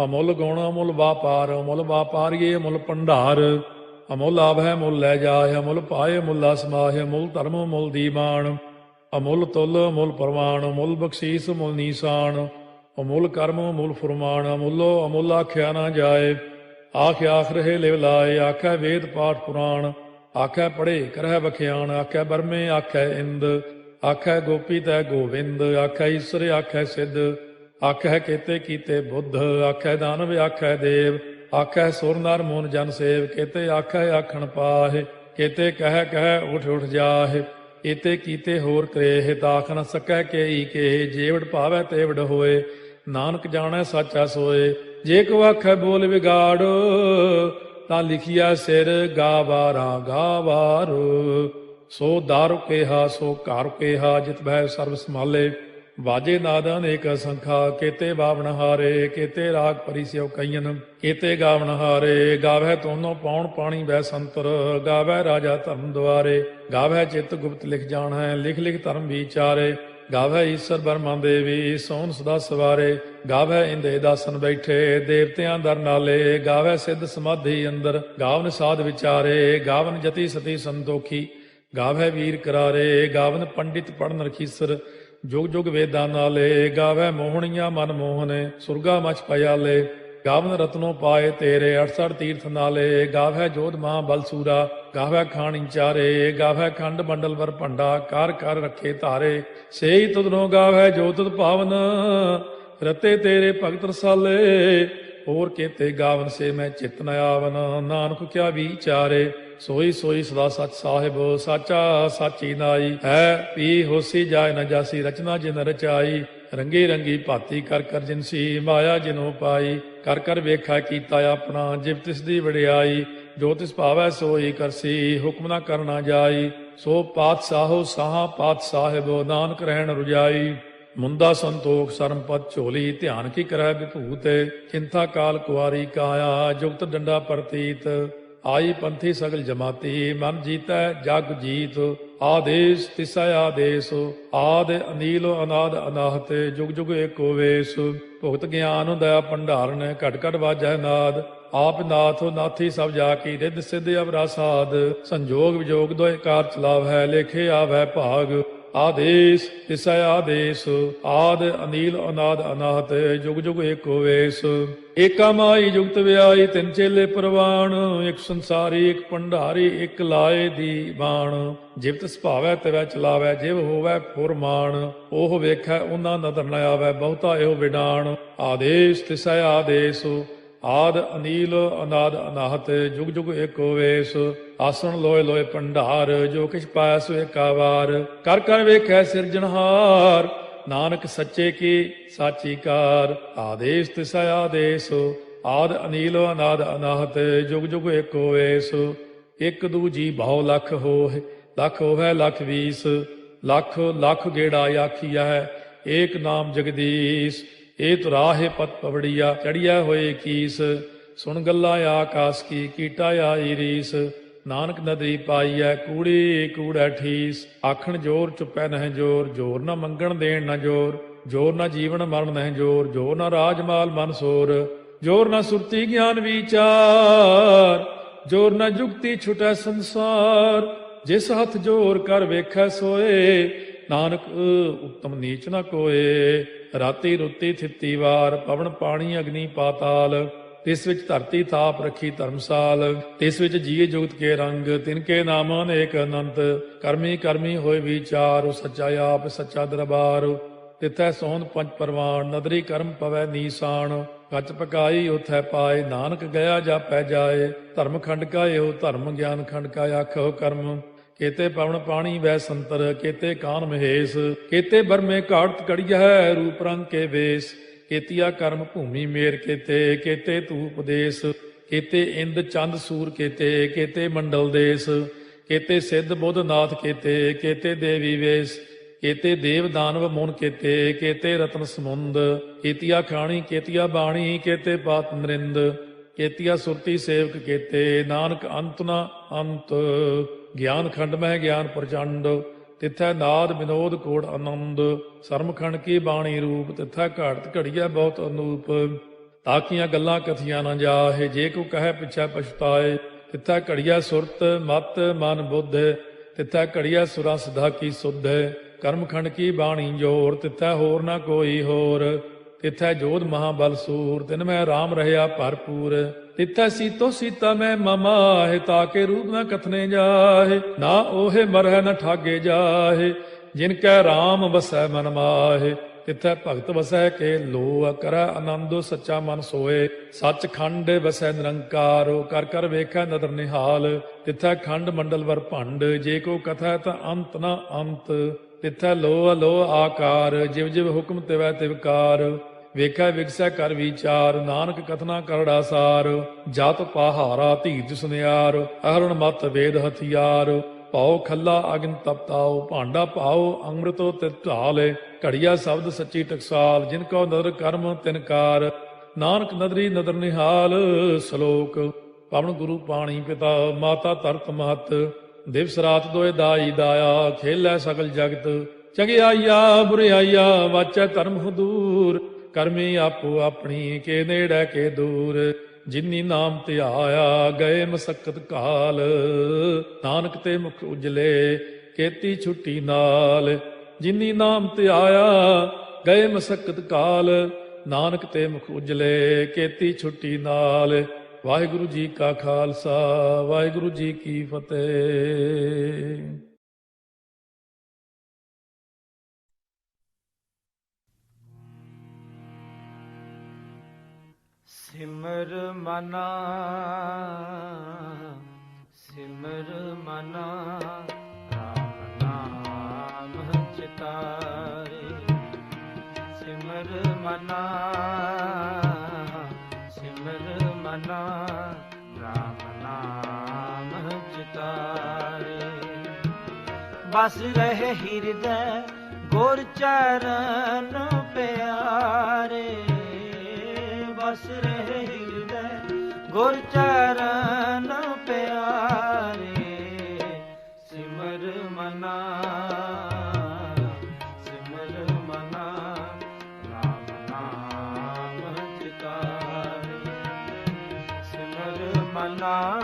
ਅਮੁੱਲ ਗੁਣ ਅਮੁੱਲ ਵਾਪਾਰ, ਅਮੁੱਲ ਵਾਪਾਰੀਏ ਅਮੁੱਲ ਭੰਡਾਰ। ਅਮੁੱਲ ਆਵਹਿ ਮੁੱਲ ਲੈ ਜਾਏ, ਅਮੁੱਲ ਪਾਏ ਮੁੱਲਾ ਸਮਾਹਿ। ਅਮੁੱਲ ਧਰਮ ਅਮੁੱਲ ਦੀਵਾਨ, ਅਮੁੱਲ ਤੁਲ ਅਮੁੱਲ ਪ੍ਰਵਾਨ। ਅਮੁੱਲ ਬਖਸ਼ੀਸ ਅਮੁੱਲ ਨੀਸਾਨ, ਅਮੁੱਲ ਕਰਮ ਅਮੁੱਲ ਫੁਰਮਾਨ। ਅਮੁੱਲੋ ਅਮੁੱਲ ਆਖਿਆ ਨਾ ਜਾਏ, ਆਖ ਆਖ ਰਹੇ ਲਿਵ ਲਾਏ। ਆਖੈ ਵੇਦ ਪਾਠ ਪੁਰਾਣ, ਆਖੈ ਪੜ੍ਹੇ ਕਰਹਿ ਬਖਿਆਣ। ਆਖੈ ਬਰਮੇ ਆਖੈ ਇੰਦ, ਆਖੈ ਗੋਪੀ ਤੈ ਗੋਵਿੰਦ। ਆਖੈ ਈਸਰ ਆਖੈ ਸਿੱਧ, ਆਖੈ ਕੇਤੇ ਕੀਤੇ ਬੁੱਧ। ਆਖੈ ਦਾਨਵ ਆਖੈ ਦੇਵ, ਆਖੈ ਸੁਰ ਨਰ ਮੂਨ ਜਨ ਸੇਵ। ਕੇਤੇ ਆਖੈ ਆਖਣ ਪਾਹਿ, ਕੇਤੇ ਕਹਿ ਕਹਿ ਉਠ ਉਠ ਜਾਹਿ। ਏਤੇ ਕੀਤੇ ਹੋਰ ਕਰੇਹ, ਤਾਖ ਨ ਸਕੈ ਕੇਈ ਕੇ। ਜੇਵੜ ਭਾਵੈ ਤੇਵੜ ਹੋਏ, ਨਾਨਕ ਜਾਣੈ ਸਾਚਾ ਸੋਏ। ਜੇ ਕੋ ਆਖੈ ਬੋਲ ਵਿਗਾੜ, ਤਾਂ ਲਿਖਿਆ ਸਿਰ ਗਾਵਾਰਾ ਗਾਵਾਰ। ਸੋ ਦਾਰੂ ਕੇਹਾ ਸੋ ਘਰ ਕੇਹਾ, ਜਿਤ ਬਹਿ ਸਰਬ ਸੰਭਾਲੇ। ਵਾਜੇ ਨਾਦ ਅਨੇਕ ਸੰਖਾ, ਕੇਤੇ ਬਾਵਣ ਹਾਰੇ। ਕੇਤੇ ਰਾਗ ਪਰੀ ਸਿਓ ਕਈਨ, ਕੇਤੇ ਗਾਵਣ ਹਾਰੇ। ਗਾਵੈ ਤੋਨੋ ਪਾਉਣ ਪਾਣੀ ਬੈ ਸੰਤਰ, ਗਾਵੈ ਰਾਜਾ ਧਰਮ ਦੁਆਰੇ। ਗਾਵੈ ਚਿਤ ਗੁਪਤ ਲਿਖ ਜਾਣੈ, ਲਿਖ ਲਿਖ ਧਰਮ ਵਿਚਾਰੇ। ਗਾਵੈ ਈਸਰ ਬਰਮਾ ਦੇਵੀ, ਸੋਨ ਸਦਾ ਸਵਾਰੇ। ਗਾਵੈ ਇੰਦੇ ਦਾਸਨ ਬੈਠੇ, ਦੇਵਤਿਆਂ ਦਰ ਨਾਲੇ। ਗਾਵੈ ਸਿੱਧ ਸਮਾਧੀ ਅੰਦਰ, ਗਾਵਨ ਸਾਧ ਵਿਚਾਰੇ। ਗਾਵਨ ਜਤੀ ਸਤੀ ਸੰਤੋਖੀ, ਗਾਵੈ ਵੀਰ ਕਰਾਰੇ। ਗਾਵਨ ਪੰਡਿਤ ਪੜਨ ਰਖੀਸਰ, ਜੁਗ ਜੁਗ ਵੇਦਾਂ ਨਾਲੇ। ਗਾਵੈ ਮੋਹਣੀਆਂ ਮਨ ਮੋਹਨੇ, ਸੁਰਗਾ ਮਚ ਪਿਆਲੇ। ਗਾਵਨ ਰਤਨੋ ਪਾਏ ਤੇਰੇ, 68 ਤੀਰਥ ਨਾਲੇ। ਗਾਵੈ ਜੋਧ ਮਹਾ ਬਲਸੂਰਾ, ਗਾਵੈ ਖਾਣੀ ਚਾਰੇ। ਗਾਵੈ ਖੰਡ ਮੰਡਲ ਵਰ ਭੰਡਾ, ਕਰ ਕਰ ਰੱਖੇ ਧਾਰੇ। ਸੇਈ ਤੁਧਨੋ ਗਾਵੈ ਜੋ ਤੁਧ ਭਾਵਨ, ਰਤੇ ਤੇਰੇ ਭਗਤ ਰਸਾਲੇ। ਹੋਰ ਕੇਤੇ ਗਾਵਨ ਸੇ ਮੈਂ ਚਿਤ ਨ ਆਵਨ, ਨਾਨਕ ਕਿਆ ਵਿਚਾਰੇ। ਸੋਈ ਸੋਈ ਸਦਾ ਸਚ ਸਾਹਿਬ, ਸਾਚਾ ਸਾਚੀ ਨਾਈ। ਹੈ ਪੀ ਹੋਸੀ ਜਾਏ ਨ ਜਾਸੀ, ਰਚਨਾ ਜਿਨ ਰਚਾਈ। ਰੰਗੀ ਰੰਗੀ ਭਾਤੀ ਕਰ ਕਰ ਜਿਨਸੀ, ਮਾਇਆ ਜਿਨੋ ਪਾਈ। ਕਰ ਕਰ ਵੇਖਾ ਕੀਤਾ ਆਪਣਾ, ਜਿਵ ਤਿਸ ਦੀ ਵਡਿਆਈ। ਜੋ ਤਿਸ ਭਾਵੈ ਸੋਈ ਕਰਸੀ, ਹੁਕਮ ਨਾ ਕਰਨਾ ਜਾਈ। ਸੋ ਪਾਤਸ਼ਾਹੋ ਸਾਹਾ ਪਾਤ ਸਾਹਿਬ, ਨਾਨਕ ਰਹਿਣ ਰੁਜਾਈ। ਮੁੰਦਾ ਸੰਤੋਖ ਸਰਮਪਦ ਝੋਲੀ, ਧਿਆਨ ਕੀ ਕਰੈ ਵਿਭੂਤ। ਚਿੰਤਾ ਕਾਲ ਕੁਆਰੀ ਕਾਇਆ, ਜੁਗਤ ਡੰਡਾ ਪ੍ਰਤੀਤ। ਆਈ ਪੰਥੀ ਸਗਲ ਜਮਾਤੀ, ਮਨ ਜੀਤੈ ਜਗ ਜੀਤ। ਆਦੇਸ ਤਿਸੈ ਆਦੇਸ, ਆਦ ਅਨੀਲ ਅਨਾਦ ਅਨਾਹਤ। ਜੁਗ ਜੁਗ ਏਕੋ ਵੇਸ, ਭੁਗਤ ਗਿਆਨ ਦਇਆ ਭੰਡਾਰਨ। ਘਟ ਘਟ ਵਾਜੈ ਨਾਦ, ਆਪ ਨਾਥ ਨਾਥੀ ਸਭ ਜਾ ਕੀ। ਰਿੱਧ ਸਿੱਧ ਅਵਰਾ ਸਾਧ, ਸੰਜੋਗ ਵਿਜੋਗ ਦੋਇ ਕਾਰ ਚਲਾਵੈ। ਲੇਖੇ ਆਵੈ ਭਾਗ, ਆਦੇਸ ਤਿਸੈ ਆਦੇਸ। ਆਦ ਅਨੀਲ ਅਨਾਦ ਅਨਾਹਤ, ਜੁਗ ਜੁਗ ਏਕੋ ਵੇਸ। ਏਕਾ ਮਾਈ ਜੁਗਤ ਵਿਆਈ, ਤਿੰਨ ਚੇਲੇ ਪ੍ਰਵਾਨ। ਇੱਕ ਸੰਸਾਰੀ ਇੱਕ ਭੰਡਾਰੀ, ਇੱਕ ਲਾਏ ਦੀ ਬਾਣ। ਜਿਵ ਤਿਸ ਭਾਵੈ ਤਿਵੈ ਚਲਾਵੈ, ਜਿਵ ਹੋਵੈ ਫੁਰਮਾਨ। ਉਹ ਵੇਖੈ ਉਹਨਾਂ ਨਦਰ ਨ ਆਵੈ, ਬਹੁਤਾ ਇਹੋ ਵਿਡਾਣ। ਆਦੇਸ ਤਿਸੈ ਆਦੇਸ, ਆਦ ਅਨੀਲ ਅਨਾਦ ਅਨਾਹਤ, ਜੁਗ ਜੁਗ ਏਕੋ ਵੇਸ। ਆਸਣ ਲੋਏ ਲੋਏ ਭੰਡਾਰ, ਜੋ ਕਿਛ ਪਾਇਆ ਸੋ ਏਕਾ ਵਾਰ। ਕਰ ਕਰ ਵੇਖੈ ਸਿਰਜਣਹਾਰ, ਨਾਨਕ ਸੱਚੇ ਕੀ ਸਾਚੀ ਕਾਰ। ਆਦੇਸ ਤਿਸੈ ਆਦੇਸ, ਆਦ ਅਨੀਲ ਅਨਾਦ ਅਨਾਹਤ, ਜੁਗ ਜੁਗ ਏਕੋ ਵੇਸ। ਇੱਕ ਦੂਜੀ ਬਹੁ ਲਖ ਹੋਇ, ਲਖ ਹੋਵੈ ਲਖ ਵੀਸ। ਲਖ ਲਖ ਗੇੜਾ ਆਖੀਐ, ਏਕ ਨਾਮ ਜਗਦੀਸ਼। ਇਹ ਤੁਰਾਹੇ ਪਤ ਪਵੜੀਆ, ਚੜੀਆ ਹੋਏ ਕੀਸ। ਸੁਣ ਗੱਲਾਂ ਆਕਾਸ ਕੀ, ਕੀਟਾ ਆਈ ਰੀਸ। ਨਾਨਕ ਨਦਰੀ ਪਾਈਐ, ਕੂੜੀ ਕੂੜੈ ਠੀਸ। ਆਖਣ ਜੋਰ ਚੁੱਪੈ ਨਹਿ ਜੋਰ, ਜੋਰ ਨਾ ਮੰਗਣ ਦੇਣ ਨਾ ਜੋਰ। ਜੋਰ ਨਾ ਜੀਵਨ ਮਰਨ ਨਹਿ ਜੋਰ, ਜੋਰ ਨਾ ਰਾਜ ਮਾਲ ਮਨ ਸੋਰ। ਜੋਰ ਨਾ ਸੁਰਤੀ ਗਿਆਨ ਵਿਚਾਰ, ਜੋਰ ਨਾ ਜੁਗਤੀ ਛੁਟੈ ਸੰਸਾਰ। ਜਿਸ ਹੱਥ ਜੋਰ ਕਰ ਵੇਖੈ ਸੋਏ, ਨਾਨਕ ਉਤਮ ਨੀਚ ਨ ਕੋਏ। ਰਾਤੀ ਰੁੱਤੀ ਥਿੱਤੀ ਵਾਰ, ਪਵਨ ਪਾਣੀ ਅਗਨੀ ਪਾਤਾਲ। ਤਿਸ ਵਿੱਚ ਧਰਤੀ ਥਾਪ ਰੱਖੀ ਧਰਮਸਾਲ। ਤਿਸ ਵਿੱਚ ਜੀਏ ਜੁਗਤ ਕੇ ਰੰਗ, ਤਿਨ ਕੇ ਨਾਮ ਅਨੇਕ ਅਨੰਤ। ਕਰਮੀ ਕਰਮੀ ਹੋਏ ਵਿਚਾਰ, ਸੱਚਾ ਆਪ ਸੱਚਾ ਦਰਬਾਰ। ਤਿਥੈ ਸੋਹਣ ਪੰਜ ਪਰਵਾਨ, ਨਦਰੀ ਕਰਮ ਪਵੈ ਨੀਸਾਨ। ਕੱਚ ਪਕਾਈ ਉਥੈ ਪਾਏ, ਨਾਨਕ ਗਿਆ ਜਾਪੈ ਜਾਏ। ਧਰਮ ਖੰਡ ਕਾ ਇਹੋ ਧਰਮ, ਗਿਆਨ ਖੰਡ ਕਾ ਆਖੋ ਕਰਮ। ਕੇਤੇ ਪਵਨ ਪਾਣੀ ਵੈ ਸੰਤਰ, ਕੇਤੇ ਕਾਨ ਮਹੇਸ਼। ਕੇਤੇ ਬਰਮੇ ਘਾੜਤ ਕੜੀਐ, ਰੂਪ ਰੰਗ ਕੇ ਵੇਸ। ਕੇਤੀਆ ਕਰਮ ਭੂਮੀ ਮੇਰ ਕੇਤੇ, ਕੇਤੇ ਤੂ ਉਪਦੇਸ। ਕੇਤੇ ਇੰਦ ਚੰਦ ਸੂਰ ਕੇਤੇ, ਕੇਤੇ ਮੰਡਲ ਦੇਸ। ਕੇਤੇ ਸਿੱਧ ਬੁੱਧ ਨਾਥ ਕੇਤੇ, ਕੇਤੇ ਦੇਵੀ ਵੇਸ। केते देव दानव मुन केते, केते रत्न समुंद, केतिया खाणी केतिया बाणी, केते पात नरिंद, केतिया सुरती सेवक केते, नानक अंत न अंत। ज्ञान खंड मह ज्ञान प्रचंड, तिथै नाद विनोद कोड़ आनंद। सरमखंड की बाणी रूप, तिथै घाड़त घड़िया बहुत अनूप। ताकियां गल्लां कथियां न जाहे, जे को कहे पिछै पछताए। तिथै घड़िया सुरत मत मन बुद्ध, तिथै घड़िया सुरा सदा की सुध। कर्मखंड की बाणी जोर, तिथै होर न कोई होर। तिथै जोध महाबल सूर, तिन में राम रहया भरपूर। तिथै सीतो सीता में ममाहे, ताके रूप न कथने जाहे। ना ओहे मरह न ठागे जाहे, जिनकै राम बसै मन माहे। तिथै भगत वसै के लो, करੈ आनंदो सच्चा मन सोए। सच खंड वसै निरंकार, कर कर वेखै नदर निहाल। तिथै खंड मंडल वर भंड, जे को कथै ता अंत न अंत। तिथै लो अलो आकार, जिव जिव हुक्म तिवै तिवकार। ਵੇਖੈ ਵਿਗਸੈ ਕਰ ਵਿਚਾਰ, ਨਾਨਕ ਕਥਨਾ ਕਰੜਾ ਸਾਰ। ਜਤ ਪਹਾਰਾ ਧੀਰਜ ਸੁਨਿਆਰ, ਅਹਰਣ ਮਤ ਵੇਦ ਹਥਿਆਰ। ਪਾਉ ਖੱਲਾ ਅਗਨ ਤਪਤਾਉ, ਭਾਂਡਾ ਪਾਉ ਅੰਮ੍ਰਿਤੋ ਤਿਤ ਢਾਲੇ। ਘੜੀਆ ਸ਼ਬਦ ਸੱਚੀ ਟਕਸਾਲ, ਜਿਨ ਕੋ ਨਦਰ ਕਰਮ ਤਿਨਕਾਰ। ਨਾਨਕ ਨਦਰੀ ਨਦਰ ਨਿਹਾਲ। ਸ਼ਲੋਕ ਪਵਨ ਗੁਰੂ ਪਾਣੀ ਪਿਤਾ, ਮਾਤਾ ਧਰਤ ਮਹਤ। ਦਿਵਸ ਰਾਤ ਦੋਇ ਦਾਈ ਦਾਇਆ, ਖੇਲੈ ਸਗਲ ਜਗਤ। ਚੰਗਿਆਈਆ ਬੁਰਿਆਈਆ, ਵਾਚੈ ਧਰਮ ਹਦੂਰ। ਕਰਮੀ ਆਪੋ ਆਪਣੀ, ਕੇ ਨੇੜੇ ਕੇ ਦੂਰ। ਜਿਨੀ ਨਾਮ ਧਿਆਇਆ, ਗਏ ਮਸਕਤ ਕਾਲ। ਨਾਨਕ ਤੇ ਮੁਖ ਉਜਲੇ, ਕੀਤੀ ਛੁੱਟੀ ਨਾਲ। ਜਿਨੀ ਨਾਮ ਧਿਆਇਆ, ਗਏ ਮਸਕਤ ਕਾਲ। ਨਾਨਕ ਤੇ ਮੁਖ ਉਜਲੇ, ਕੀਤੀ ਛੁੱਟੀ ਨਾਲ। ਵਾਹਿਗੁਰੂ ਜੀ ਕਾ ਖਾਲਸਾ, ਵਾਹਿਗੁਰੂ ਜੀ ਕੀ ਫਤਿਹ। ਸਿਮਰ ਮਨਾ, ਸਿਮਰ ਮਨਾ, ਰਾਮ ਨਾਮ ਚਿਤਾਰੇ। ਸਿਮਰ ਮਨਾ, ਸਿਮਰ ਮਨਾ, ਰਾਮ ਨਾਮ ਚਿਤਾਰੇ। ਬਸ ਰਹੇ ਹਿਰਦੈ ਗੁਰ ਚਰਨ ਪਿਆਰੇ। ਬਸ ਰਹੇ ਹਿਰਦੈ ਗੁਰ ਚਰਨ ਪਿਆਰੇ। ਸਿਮਰ ਮਨਾ, ਸਿਮਰ ਮਨਾ, ਰਾਮ ਨਾਮ ਚਿਤਾਰੇ। ਸਿਮਰ ਮਨਾ,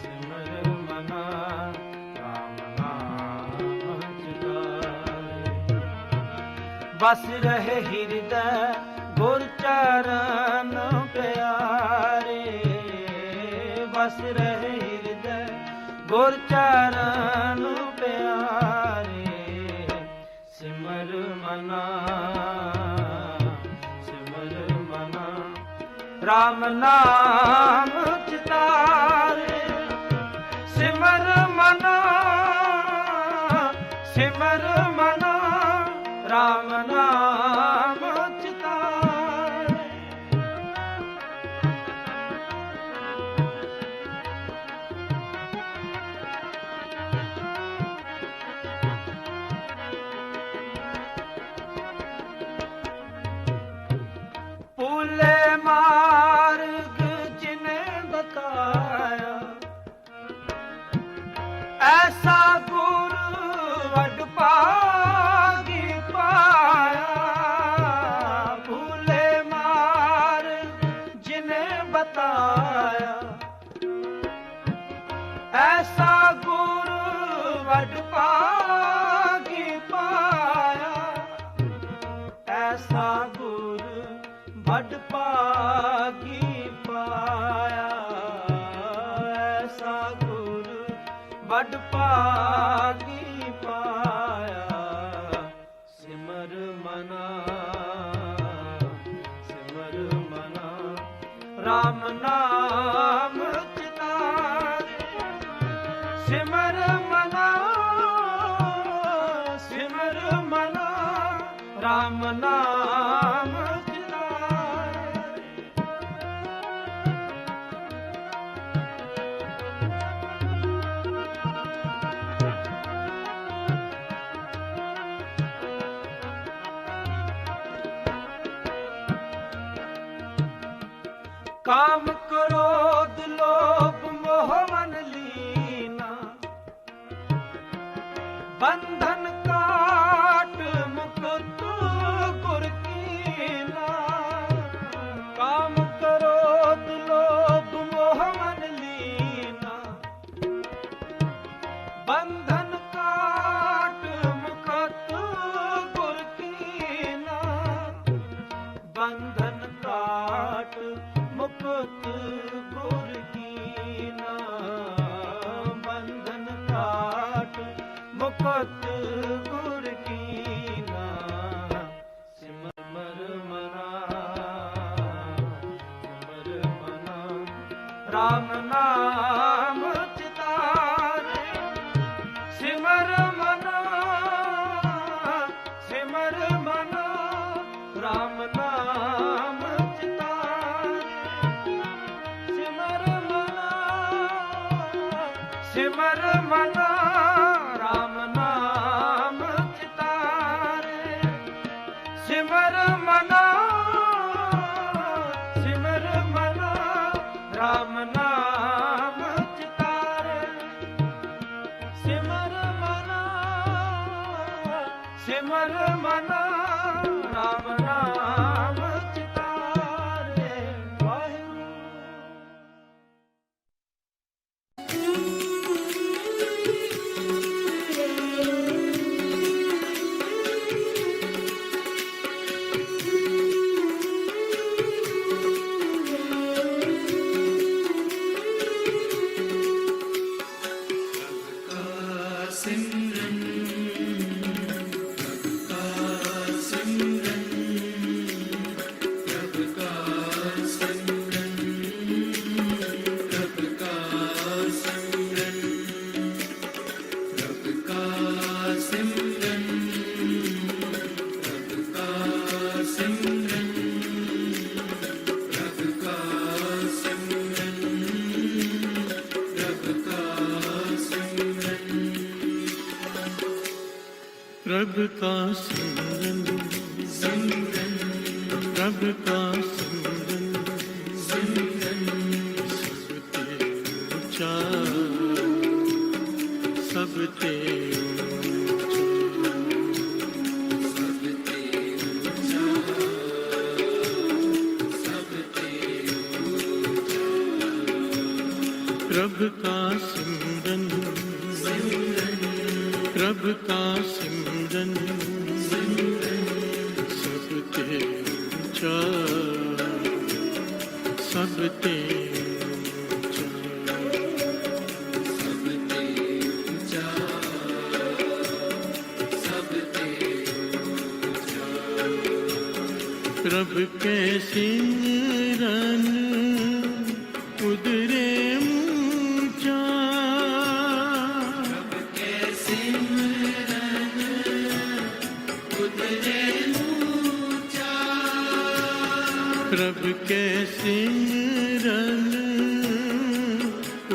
ਸਿਮਰ ਮਨਾ, ਰਾਮ ਨਾਮ ਚਿਤਾਰੇ। ਬਸ ਰਹੇ ਹਿਰਦੈ ਗੁਰ ਚਰਨ ਪਿਆਰੇ। ਬਸ ਰਹੇ ਹਿਰਦੈ ਗੁਰ ਚਰਨ ਪਿਆਰੇ। ਸਿਮਰ ਮਨਾ, ਸਿਮਰ ਮਨਾ, ਰਾਮ ਨਾਮ ਚਿਤਾਰੇ। ਸਿਮਰ ਮਨਾ, ਸਿਮਰ ਮਨਾ, ਰਾਮ ਨਾਮ ਮਾਰਗ ਜਿਨੇ ਬਤਾਇਆ। ਐਸਾ ਗੁਰ ਵਡ ਭਾਗੀ ਪਾਇਆ। ਭੂਲੇ ਮਾਰਗ ਜਿਨੇ ਬਤਾਇਆ। ਐਸਾ ਗੁਰ ਵਡ ਭਾਗੀ ਪਾਇਆ। ਐਸਾ ਗੁਰ ਵਡ ਭਾਗੀ ਪਾਇਆ। ਐਸਾ ਗੁਰ ਵਡ ਭਾਗੀ ਪਾਇਆ। ਸਿਮਰ ਮਨਾ, ਸਿਮਰ ਮਨਾ, ਰਾਮ ਨਾਮ ਚਿਤਾਰੇ। ਸਿਮਰ ਮਨਾ, ਸਿਮਰ ਮਨਾ, ਰਾਮ ਨਾਮ काम क्रोध लोभ मोह मन लीना, बंधन काट मुकुट गुर कीना। काम क्रोध लोभ मोह मन लीना, बंधन काट मुकुट गुर कीना। बंधन काट मुकुट गुर कीना, बंधन काट मुकुट गुर कीना। सिमर मना, सिमर मना, राम नाम चितारे। सिमर मना, सिमर मना, राम नाम चितारे। सिमर मना, सिमर मना, राम नाम चितारे। सिमर मना, सिमर मना, राम नाम चितारे। सिमर मना, सिमर मना, राम नाम चितारे। वाहिगुरू। प्रभु का सिमरन, सिमरन, प्रभु का सिमरन, सिमरन, सबते ऊंचा, सबते ऊंचा, सबते ऊंचा, सबते ऊंचा। प्रभु का सिमरन, सिमरन, प्रभु का सिमरन, सिमरन, सबते ऊंचा, सबते ऊंचा, सबते ऊंचा, सबते ऊंचा। प्रभु के सिमरन उदरे ऊंचा, प्रभु के सिमरन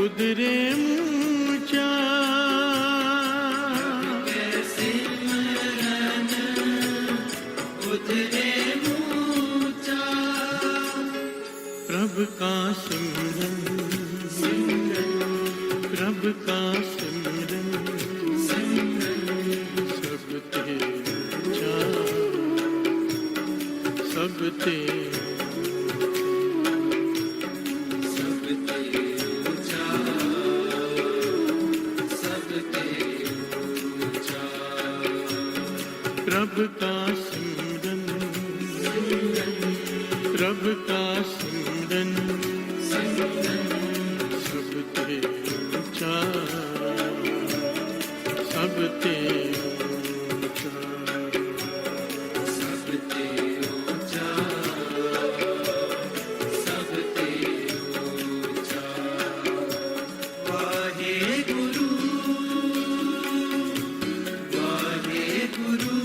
उदरे ऊंचा, उदरे ऊंचा। प्रभु का सिमरन, सिमरन, प्रभु का सिमरन, सिमरन, सबते ऊंचा, सबते प्रभु का सिमरन, प्रभु का सिमरन, सबते ऊंचा, सबते ऊंचा, सबते ऊंचा, सबते ऊंचा। वाहेगुरु, वाहेगुरु,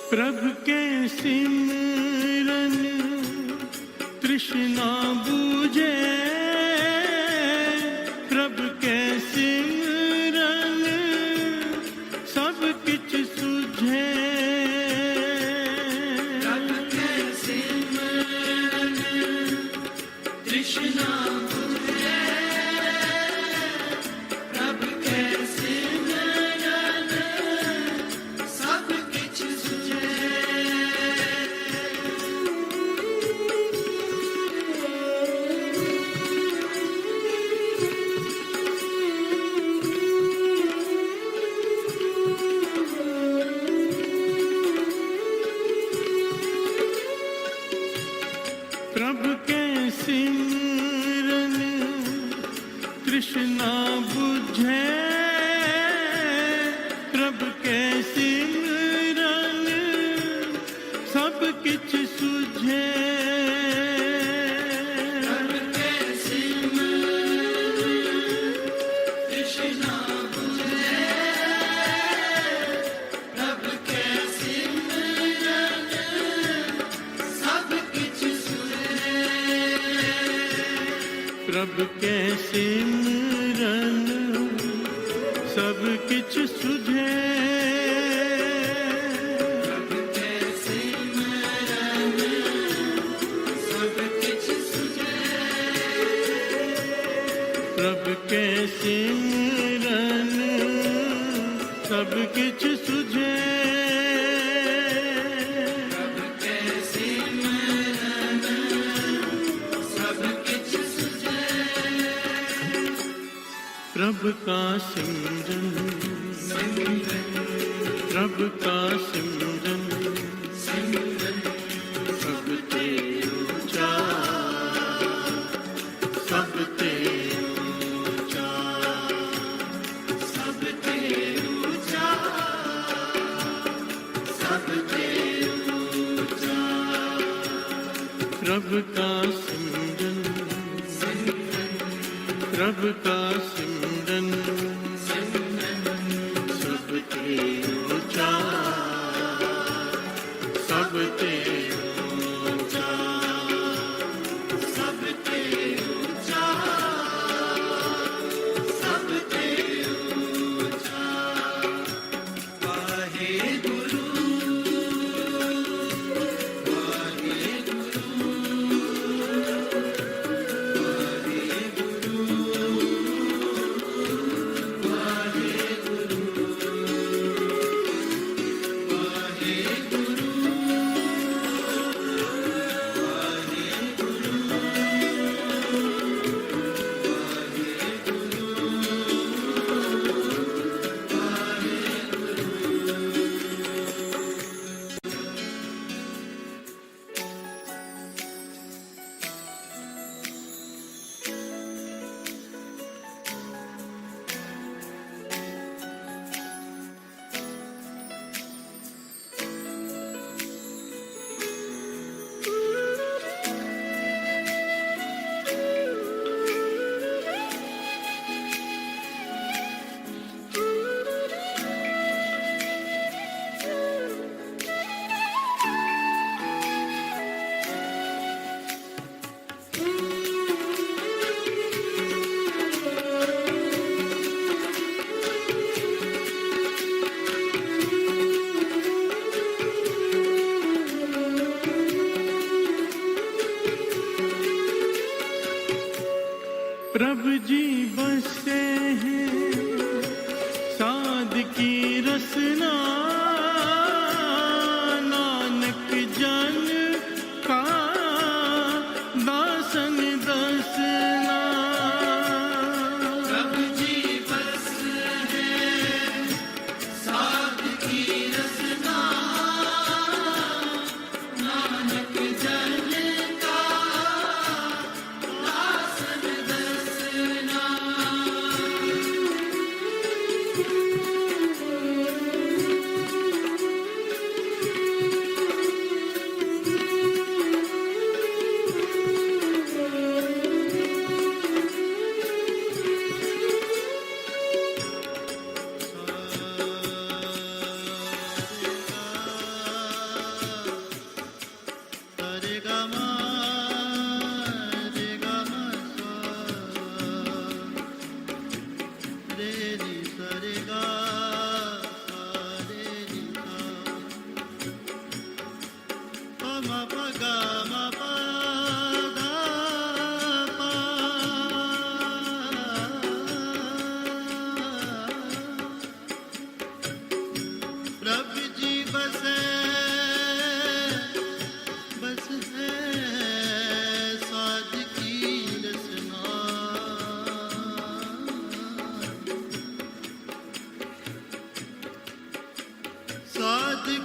प्रभु के सिमरन तृष्णा बूझे, प्रभु के सिमरन सब किछ सुझे। प्रभु के सिमरन तृष्णा बुझे, प्रभु के सिमरन सब किछ सुझे। प्रभु के सिमरन तृष्णा बुझे, प्रभु के सिमरन सब किछ सुझे। प्रभु के सिमरन तृष्णा बुझे, प्रभु के सिमरन सब किछ सुझे। प्रभु के सिमरन सब किछ सुझे। प्रभु के सिमरन सब किछ सुझे। प्रभु के सिमरन सब किछ सुझे। प्रभु के सिमरन सब किछ सुझे। प्रभु का सिमरन, प्रभु का सिमरन सब ते ऊंचा, सब ते ऊंचा, सब ते ऊंचा, सब ते ऊंचा। प्रभु का सिमरन, प्रभु का सिमरन सब ते ऊंचा, सब ते ऊंचा, सब ते ऊंचा, सब ते ऊंचा। वाहेगुरु, वाहेगुरु, प्रभु जी बसे हैं साध की रसना, नानक जन का दासन दसना। प्रभु जी बस है साध की रसना, नानक जन का दासन दसना।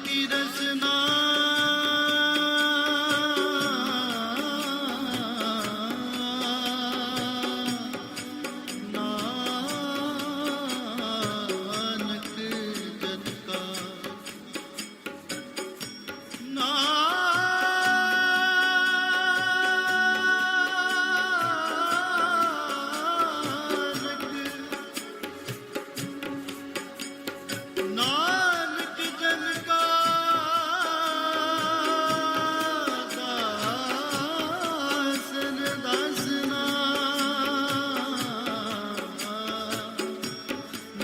की रसना नानक जन का नानक जन का दासन दासना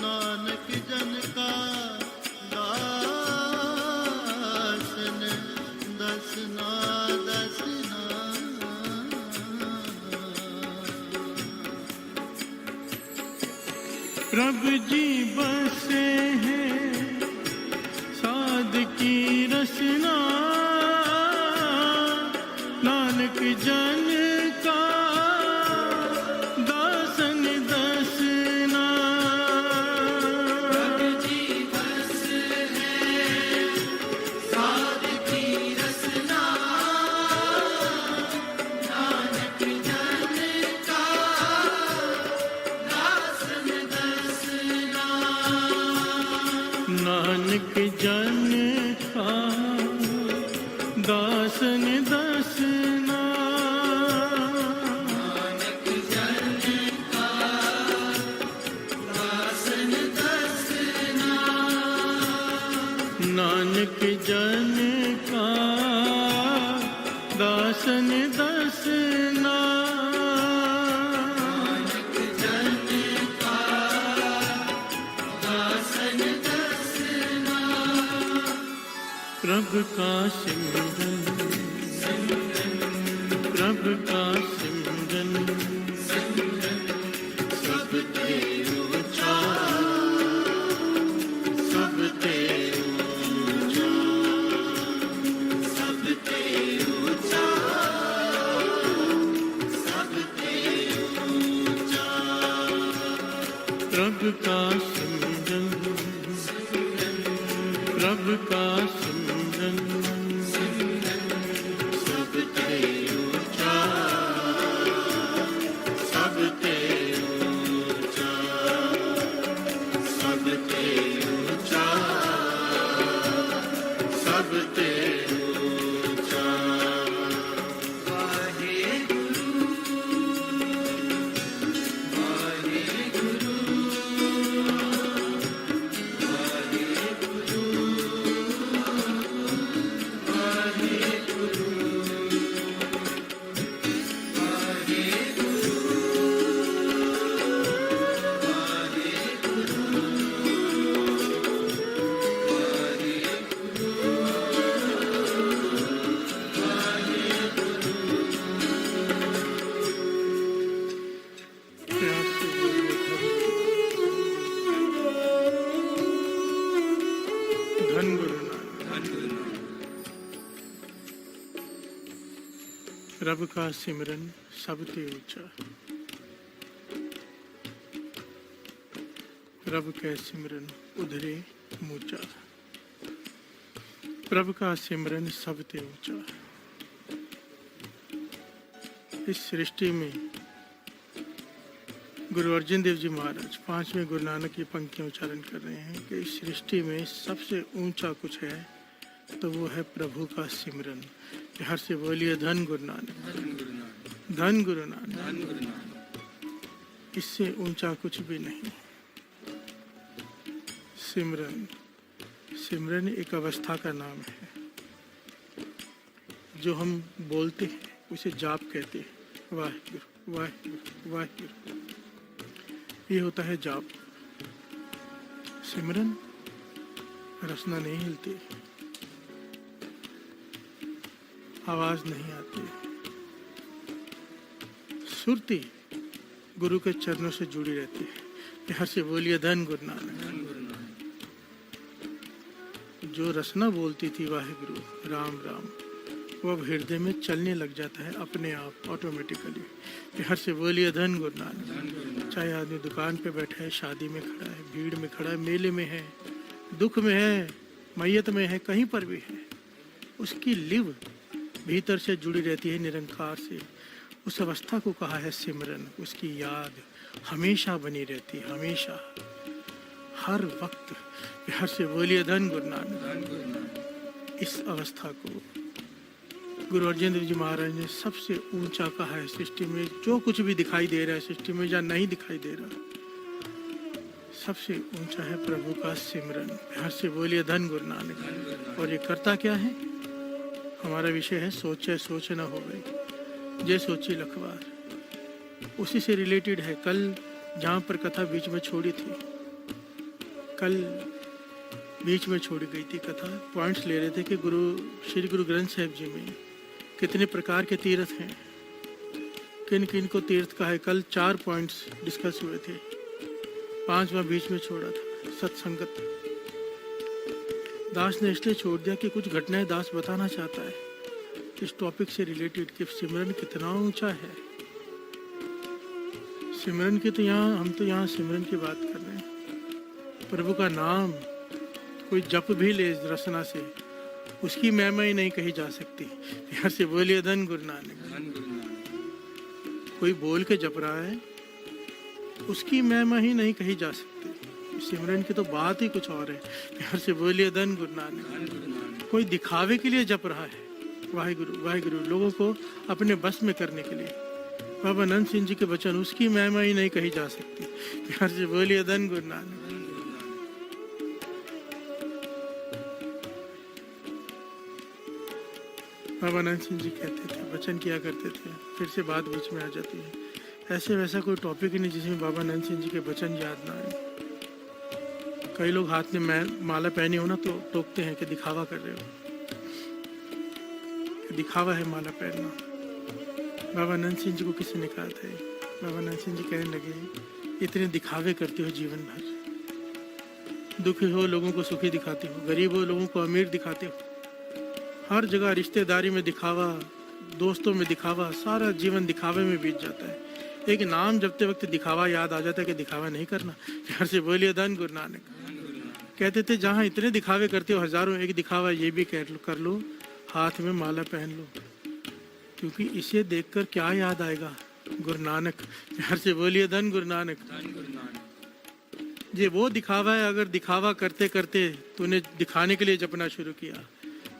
नानक जन का दासन दसना दसना प्रभु जी बसे हैं साध की रसना नानक जन का दासन दसना नानक जन का दासन दसना नानक जन का दासन दसना प्रभु का सिमरन प्रभु का सिमरन सब ते ऊंचा सब ते ऊंचा सब ते ऊंचा सब ते ऊंचा प्रभु का सिमरन प्रभु का सिमरन सब ते ऊंचा सब ते ऊंचा सब ते ऊंचा सब ते ऊंचा धन गुरु नानक रब का सिमरन सब ते ऊंचा रब के सिमरन उधरे मूचा प्रभु का सिमरन सब ते ऊंचा। इस सृष्टि में गुरु अर्जन देव जी महाराज 5वें गुरु नानक की पंक्तियां उच्चारण कर रहे हैं कि इस सृष्टि में सबसे ऊंचा कुछ है तो वो है प्रभु का सिमरन। हर से बोलिए धन गुरु नानक धन गुरु नानक। इससे ऊंचा कुछ भी नहीं। सिमरन सिमरन एक अवस्था का नाम है जो हम बोलते हैं, उसे जाप कहते हैं। वाहिगुरु वाहिगुरु वाहिगुरु, ये होता है जाप। सिमरन रसना नहीं हिलती, आवाज नहीं आती, सुरती गुरु के चरणों से जुड़ी रहती है। हर से बोलिए धन गुरु नानक। जो रसना बोलती थी वाहिगुरु राम राम, वो अब हृदय में चलने लग जाता है अपने आप ऑटोमेटिकली। हर से बोलिए धन गुरु नानक। चाहे आदमी दुकान पे बैठा है, शादी में खड़ा है, भीड़ में खड़ा है, मेले में है, दुख में है, मैयत में है, कहीं पर भी है, उसकी लिव भीतर से जुड़ी रहती है निरंकार से। उस अवस्था को कहा है सिमरन। उसकी याद हमेशा बनी रहती है, हमेशा, हर वक्त। प्यार से बोलिए धन गुरु नानक। इस अवस्था को गुरु अर्जन देव जी महाराज ने सबसे ऊंचा कहा है सृष्टि में। जो कुछ भी दिखाई दे रहा है सृष्टि में या नहीं दिखाई दे रहा, सबसे ऊंचा है प्रभु का सिमरन। प्यार से बोलिए धन गुरु नानक। और ये करता क्या है? हमारा विषय है सोचे सोच न हो गई, जय सोची लखवार। उसी से रिलेटेड है। कल जहाँ पर कथा बीच में छोड़ी थी, कल बीच में छोड़ी गई थी कथा, पॉइंट्स ले रहे थे कि श्री गुरु ग्रंथ साहिब जी में कितने प्रकार के तीर्थ हैं, किन किन को तीर्थ का है। कल 4 पॉइंट्स डिस्कस हुए थे, 5वां बीच में छोड़ा था, सत्संगत। दास ने इसलिए छोड़ दिया कि कुछ घटनाएं दास बताना चाहता है इस टॉपिक से रिलेटेड कि सिमरन कितना ऊंचा है। सिमरन की तो हम तो यहाँ सिमरन की बात कर रहे हैं। प्रभु का नाम कोई जप भी ले रसना से, उसकी महिमा ही नहीं कही जा सकती। यहाँ से बोलिए धन गुरु नानक। कोई बोल के जप रहा है, उसकी महिमा ही नहीं कही जा सकती। सिमरन की तो बात ही कुछ और है। यहाँ से बोलिए धन गुरु नानक। कोई दिखावे के लिए जप रहा है, वाहिगुरु वाहिगुरु, लोगों को अपने बस में करने के लिए। बाबा नंद सिंह जी के वचन, उसकी महिमा ही नहीं कही जा सकती। यहाँ से बोलिए धन गुरु नानक। बाबा नंद सिंह जी कहते थे, वचन किया करते थे, फिर से बात बीच में आ जाती है। ऐसे वैसा कोई टॉपिक ही नहीं जिसमें बाबा नंद सिंह जी के वचन याद ना आए। कई लोग हाथ में माला पहने हो ना तो टोकते हैं कि दिखावा कर रहे हो, दिखावा है माला पहनना। बाबा नंद सिंह जी को किसी ने कहा था, बाबा नंद सिंह जी कहने लगे, इतने दिखावे करते हो जीवन भर, दुखी हो लोगों को सुखी दिखाते हो, गरीब हो लोगों को अमीर दिखाते हो, हर जगह रिश्तेदारी में दिखावा, दोस्तों में दिखावा, सारा जीवन दिखावे में बीत जाता है। एक नाम जपते वक्त दिखावा याद आ जाता है कि दिखावा नहीं करना। प्यार से बोलिए धन गुरु नानक। कहते थे जहाँ इतने दिखावे करते हो हजारों, एक दिखावा ये भी कर लो, हाथ में माला पहन लो, क्योंकि इसे देखकर क्या याद आएगा? गुरु नानक। प्यार से बोलिए धन गुरु नानक। ये वो दिखावा है, अगर दिखावा करते करते तूने दिखाने के लिए जपना शुरू किया,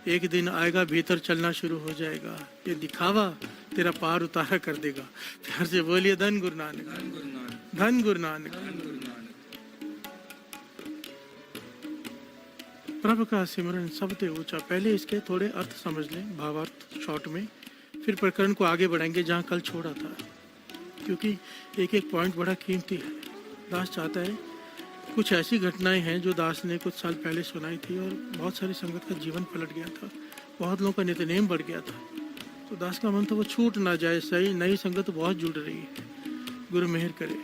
एक दिन आएगा भीतर चलना शुरू हो जाएगा, ये दिखावा तेरा पार उतारा कर देगा। प्यार से बोलिए धन गुरु नानक। धन गुरु नानक। प्रभु का सिमरन सबसे ऊंचा। पहले इसके थोड़े अर्थ समझ लें, भावार्थ शॉर्ट में, फिर प्रकरण को आगे बढ़ाएंगे जहाँ कल छोड़ा था, क्योंकि एक एक पॉइंट बड़ा कीमती है। दास चाहता है, कुछ ऐसी घटनाएं हैं जो दास ने कुछ साल पहले सुनाई थी और बहुत सारी संगत का जीवन पलट गया था, बहुत लोगों का नित्यनेम बढ़ गया था। तो दास का मन था वो छूट ना जाए। सही नई संगत तो बहुत जुड़ रही है, गुरु मेहर करे।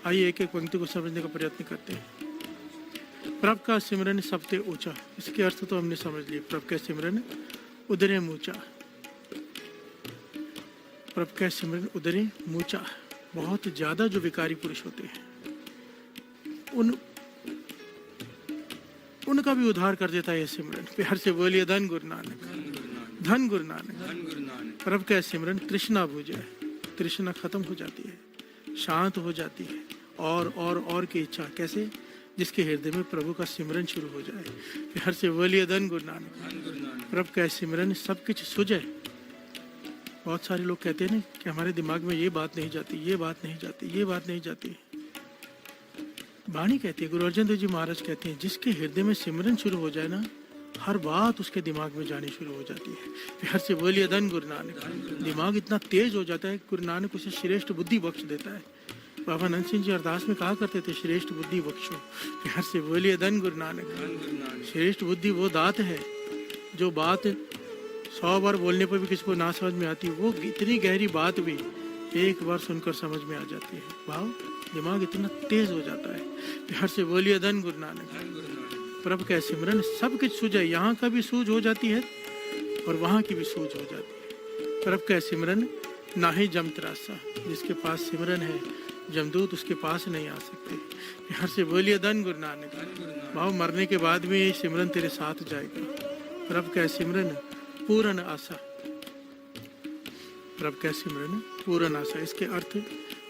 आइए एक एक पंक्ति को समझने का प्रयत्न करते हैं। प्रभ का सिमरन सबसे ऊंचा, इसके अर्थ तो हमने समझ लिए। प्रभ का सिमरन उदरे ऊंचा, प्रभ का सिमरन उदरे ऊंचा। बहुत ज्यादा जो विकारी पुरुष होते हैं उनका भी उद्धार कर देता है ये सिमरन। प्यार से बोलिए धन गुरु नानक। धन गुरु नानक। प्रभु का सिमरन तृष्णा बुझ जाए, तृष्णा खत्म हो जाती है, शांत हो जाती है, और की इच्छा। कैसे? जिसके हृदय में प्रभु का सिमरन शुरू हो जाए। प्यार से बोलिए धन गुरु नानक। प्रभु का सिमरन सब कुछ सुझे। बहुत सारे लोग कहते हैं ना कि हमारे दिमाग में ये बात नहीं जाती, ये बात नहीं जाती, ये बात नहीं जाती। वाणी कहती है, गुरु अर्जन देव जी महाराज कहते हैं, जिसके हृदय में सिमरन शुरू हो जाए ना, हर बात उसके दिमाग में जानी शुरू हो जाती है। प्यार से बोलिए धन गुरु नानक। दिमाग इतना तेज हो जाता है, गुरु नानक उसे श्रेष्ठ बुद्धि बख्श देता है। बाबा नंद सिंह जी अरदास में कहा करते थे, श्रेष्ठ बुद्धि बख्शो। प्यार से बोलिए धन गुरु नानक। श्रेष्ठ बुद्धि वो दात है जो बात 100 बार बोलने पर भी किसी को ना समझ में आती, वो इतनी गहरी बात भी एक बार सुनकर समझ में आ जाती है। भाव दिमाग इतना तेज हो जाता है। प्यार से बोलिए धन गुरु नानक। प्रभु का सिमरन सब कुछ सूझे, यहाँ का भी सूझ हो जाती है और वहाँ की भी सूझ हो जाती है। प्रभु का सिमरन ना ही जम त्रासा, जिसके पास सिमरन है जमदूत उसके पास नहीं आ सकते। प्यार से बोलिए धन गुरु नानक। भाव मरने के बाद भी ये सिमरन तेरे साथ जाएगा। प्रभु का सिमरन पूर्ण आशा, प्रभु का सिमरन पूर्ण आशा। इसके अर्थ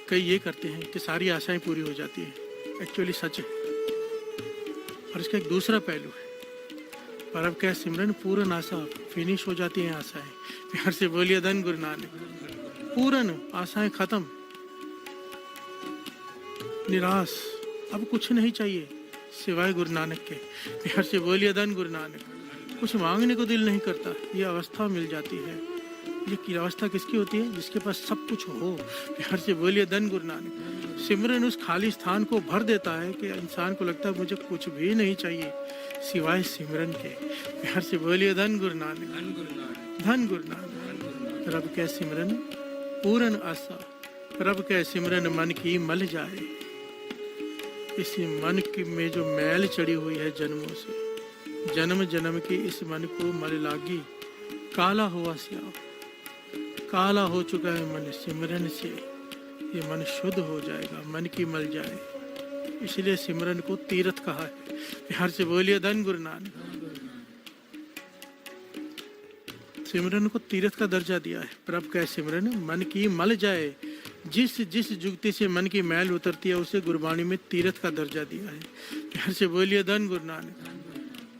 कई ये करते हैं कि सारी आशाएं पूरी हो जाती हैं, एक्चुअली सच है। और इसका एक दूसरा पहलू है, प्रभु का सिमरन पूर्ण आशा, फिनिश हो जाती हैं आशाएं। प्यार से बोलिए धन गुरु नानक। पूर्ण आशाएं खत्म, निराश, अब कुछ नहीं चाहिए सिवाय गुरु नानक के। प्यार से बोलिए धन गुरु नानक। कुछ मांगने को दिल नहीं करता, ये अवस्था मिल जाती है। ये अवस्था किसकी होती है? जिसके पास सब कुछ हो। प्यार से बोलिए धन गुरु नानक। सिमरन उस खाली स्थान को भर देता है कि इंसान को लगता है मुझे कुछ भी नहीं चाहिए सिवाय सिमरन के। प्यार से बोलिए धन गुरु नानक, धन गुरु नानक। प्रभु के सिमरन पूर्ण आशा, प्रभु के सिमरन मन की मल जाए। इस मन की में जो मैल चढ़ी हुई है जन्मों से, जन्म जन्म की इस मन को मल लागी। काला हुआ श्याम, काला हो चुका है मन सिमरन से, ये मन शुद्ध हो जाएगा, मन की मल जाए। इसलिए सिमरन को तीर्थ कहा है। प्यार से बोलिए धन गुरु नानक। सिमरन को तीर्थ का दर्जा दिया है। प्रभु का सिमरन मन की मल जाए। जिस जिस जुगती से मन की मैल उतरती है उसे गुरबाणी में तीर्थ का दर्जा दिया है। प्यार से बोलिए धन गुरु नानक।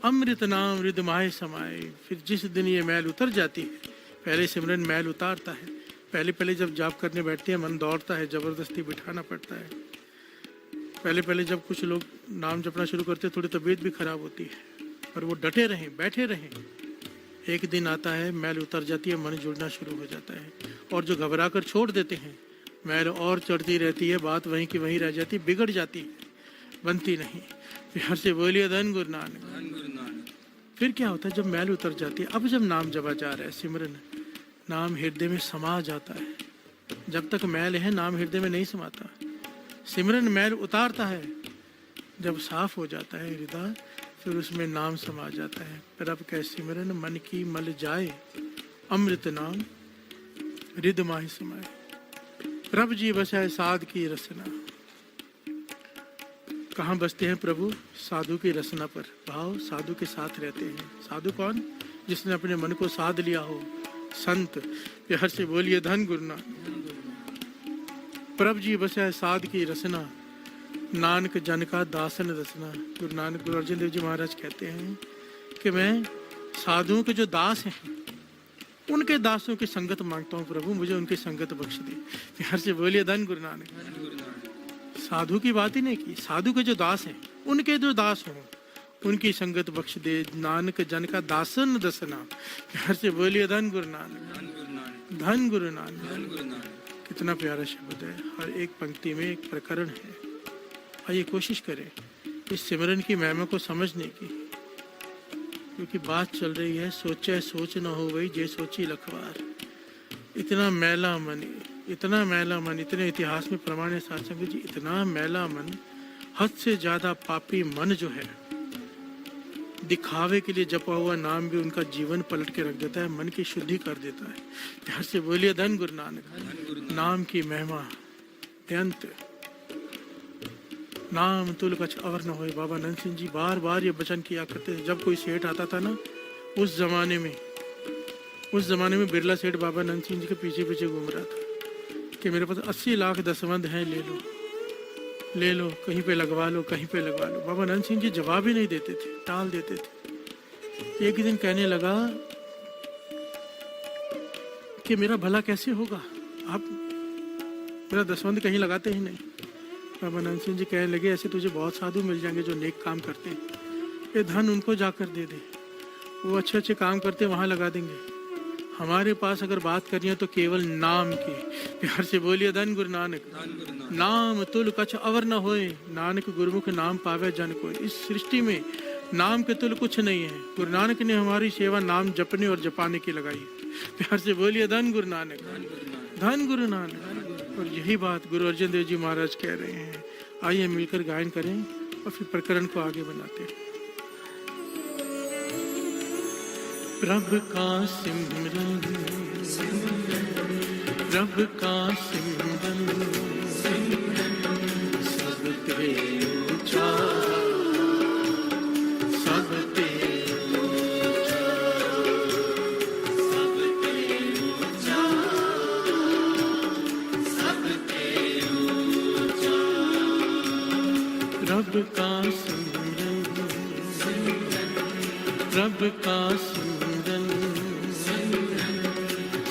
अमृत नाम हृदय समाए। फिर जिस दिन ये मैल उतर जाती है, पहले सिमरन मैल उतारता है। पहले पहले जब जाप करने बैठते हैं मन दौड़ता है, जबरदस्ती बिठाना पड़ता है। पहले पहले जब कुछ लोग नाम जपना शुरू करते हैं थोड़ी तबीयत भी खराब होती है, पर वो डटे रहें, बैठे रहें। एक दिन आता है मैल उतर जाती है, मन जुड़ना शुरू हो जाता है। और जो घबरा कर छोड़ देते हैं, मैल और चढ़ती रहती है, बात वहीं की वहीं रह जाती, बिगड़ जाती है, बनती नहीं। प्यार से बोलिए धन गुरु नानक। फिर क्या होता है जब मैल उतर जाती है? अब जब नाम जपा जा रहा है, सिमरन नाम हृदय में समा जाता है। जब तक मैल है नाम हृदय में नहीं समाता। सिमरन मैल उतारता है, जब साफ हो जाता है हृदय फिर उसमें नाम समा जाता है। प्रभु का सिमरन मन की मल जाए, अमृत नाम हृदय माहि समाए। प्रभु जी बसाए साध की रसना। कहाँ बसते हैं प्रभु? साधु की रसना पर। भाव साधु के साथ रहते हैं। साधु कौन? जिसने अपने मन को साध लिया हो, संत। प्यार से बोलिए धन गुरु नानक। प्रभु जी बसाए साध की रसना, नानक जन का दासन रसना। गुरु नानक गुरु अर्जुन देव जी महाराज कहते हैं कि मैं साधुओं के जो दास हैं उनके दासों की संगत मांगता हूँ प्रभु, मुझे उनकी संगत बख्श दे। प्यार से बोलिए धन गुरु नानक। साधु की बात ही नहीं की, साधु के जो दास हैं उनके जो दास हों उनकी संगत बख्श दे। नानक जन का दासन दसना। प्यार से बोलिए धन गुरु नानक, धन गुरु नानक। कितना प्यारा शब्द है। हर एक पंक्ति में एक प्रकरण है। आइए कोशिश करें इस सिमरन की महिमा को समझने की, क्योंकि बात चल रही है सोचे सोच न हो गई जे सोची लखवार। इतना मैला मन, इतना मैला मन, इतने इतिहास में प्रमाण है साथ संगत जी, इतना मैला मन, हद से ज्यादा पापी मन जो है, दिखावे के लिए जपा हुआ नाम भी उनका जीवन पलट के रख देता है, मन की शुद्धि कर देता है। प्यार से बोलिए धन गुरु नानक। नाम की महिमा अत्यंत। नाम तुल कछ अवर न होए। बाबा नंद सिंह जी बार बार ये वचन किया करते थे। जब कोई सेठ आता था ना, उस जमाने में बिरला सेठ बाबा नंद सिंह जी के पीछे पीछे घूम रहा था कि मेरे पास 80 लाख दसवंध हैं, ले लो, कहीं पे लगवा लो, कहीं पे लगवा लो। बाबा नंद सिंह जी जवाब ही नहीं देते थे, टाल देते थे। एक दिन कहने लगा कि मेरा भला कैसे होगा, आप मेरा दसवंध कहीं लगाते ही नहीं। बाबा नंद सिंह जी कहने लगे ऐसे तुझे बहुत साधु मिल जाएंगे जो नेक काम करते हैं, ये धन उनको जाकर दे दे, वो अच्छे अच्छे काम करते वहां लगा देंगे। हमारे पास अगर बात करनी है तो केवल नाम की। प्यार से बोलिए धन गुरु नानक। नाम तुल कछ अवर न होए, नानक गुरुमुख नाम पावे जन को। इस सृष्टि में नाम के तुल कुछ नहीं है। गुरु नानक ने हमारी सेवा नाम जपने और जपाने की लगाई है। प्यार से बोलिए धन गुरु नानक, धन गुरु नानक। और यही बात गुरु अर्जुन देव जी महाराज कह रहे हैं। आइए मिलकर गायन करें और फिर प्रकरण को आगे बनाते हैं। प्रभु का सिमरन, प्रभु का सिमरन, सबसे ऊंचा प्रभु का सिमरन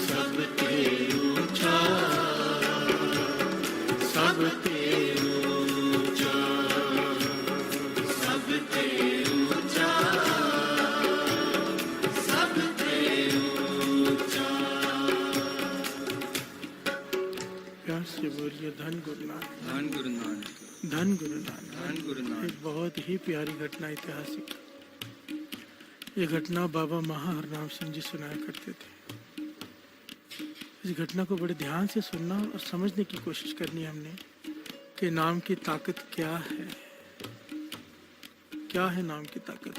सबते ऊंचा, सबते ऊंचा, सबते ऊंचा, सबते ऊंचा। प्यार से बोलिए धन गुरु नानक, धन गुरु नानक, धन गुरु नानक। धन गुरु नानक। एक बहुत ही प्यारी घटना ऐतिहासिक, ये घटना बाबा महाहरनाम सिंह जी सुनाया करते थे। इस घटना को बड़े ध्यान से सुनना और समझने की कोशिश करनी है हमने कि नाम की ताकत क्या है, क्या है नाम की ताकत।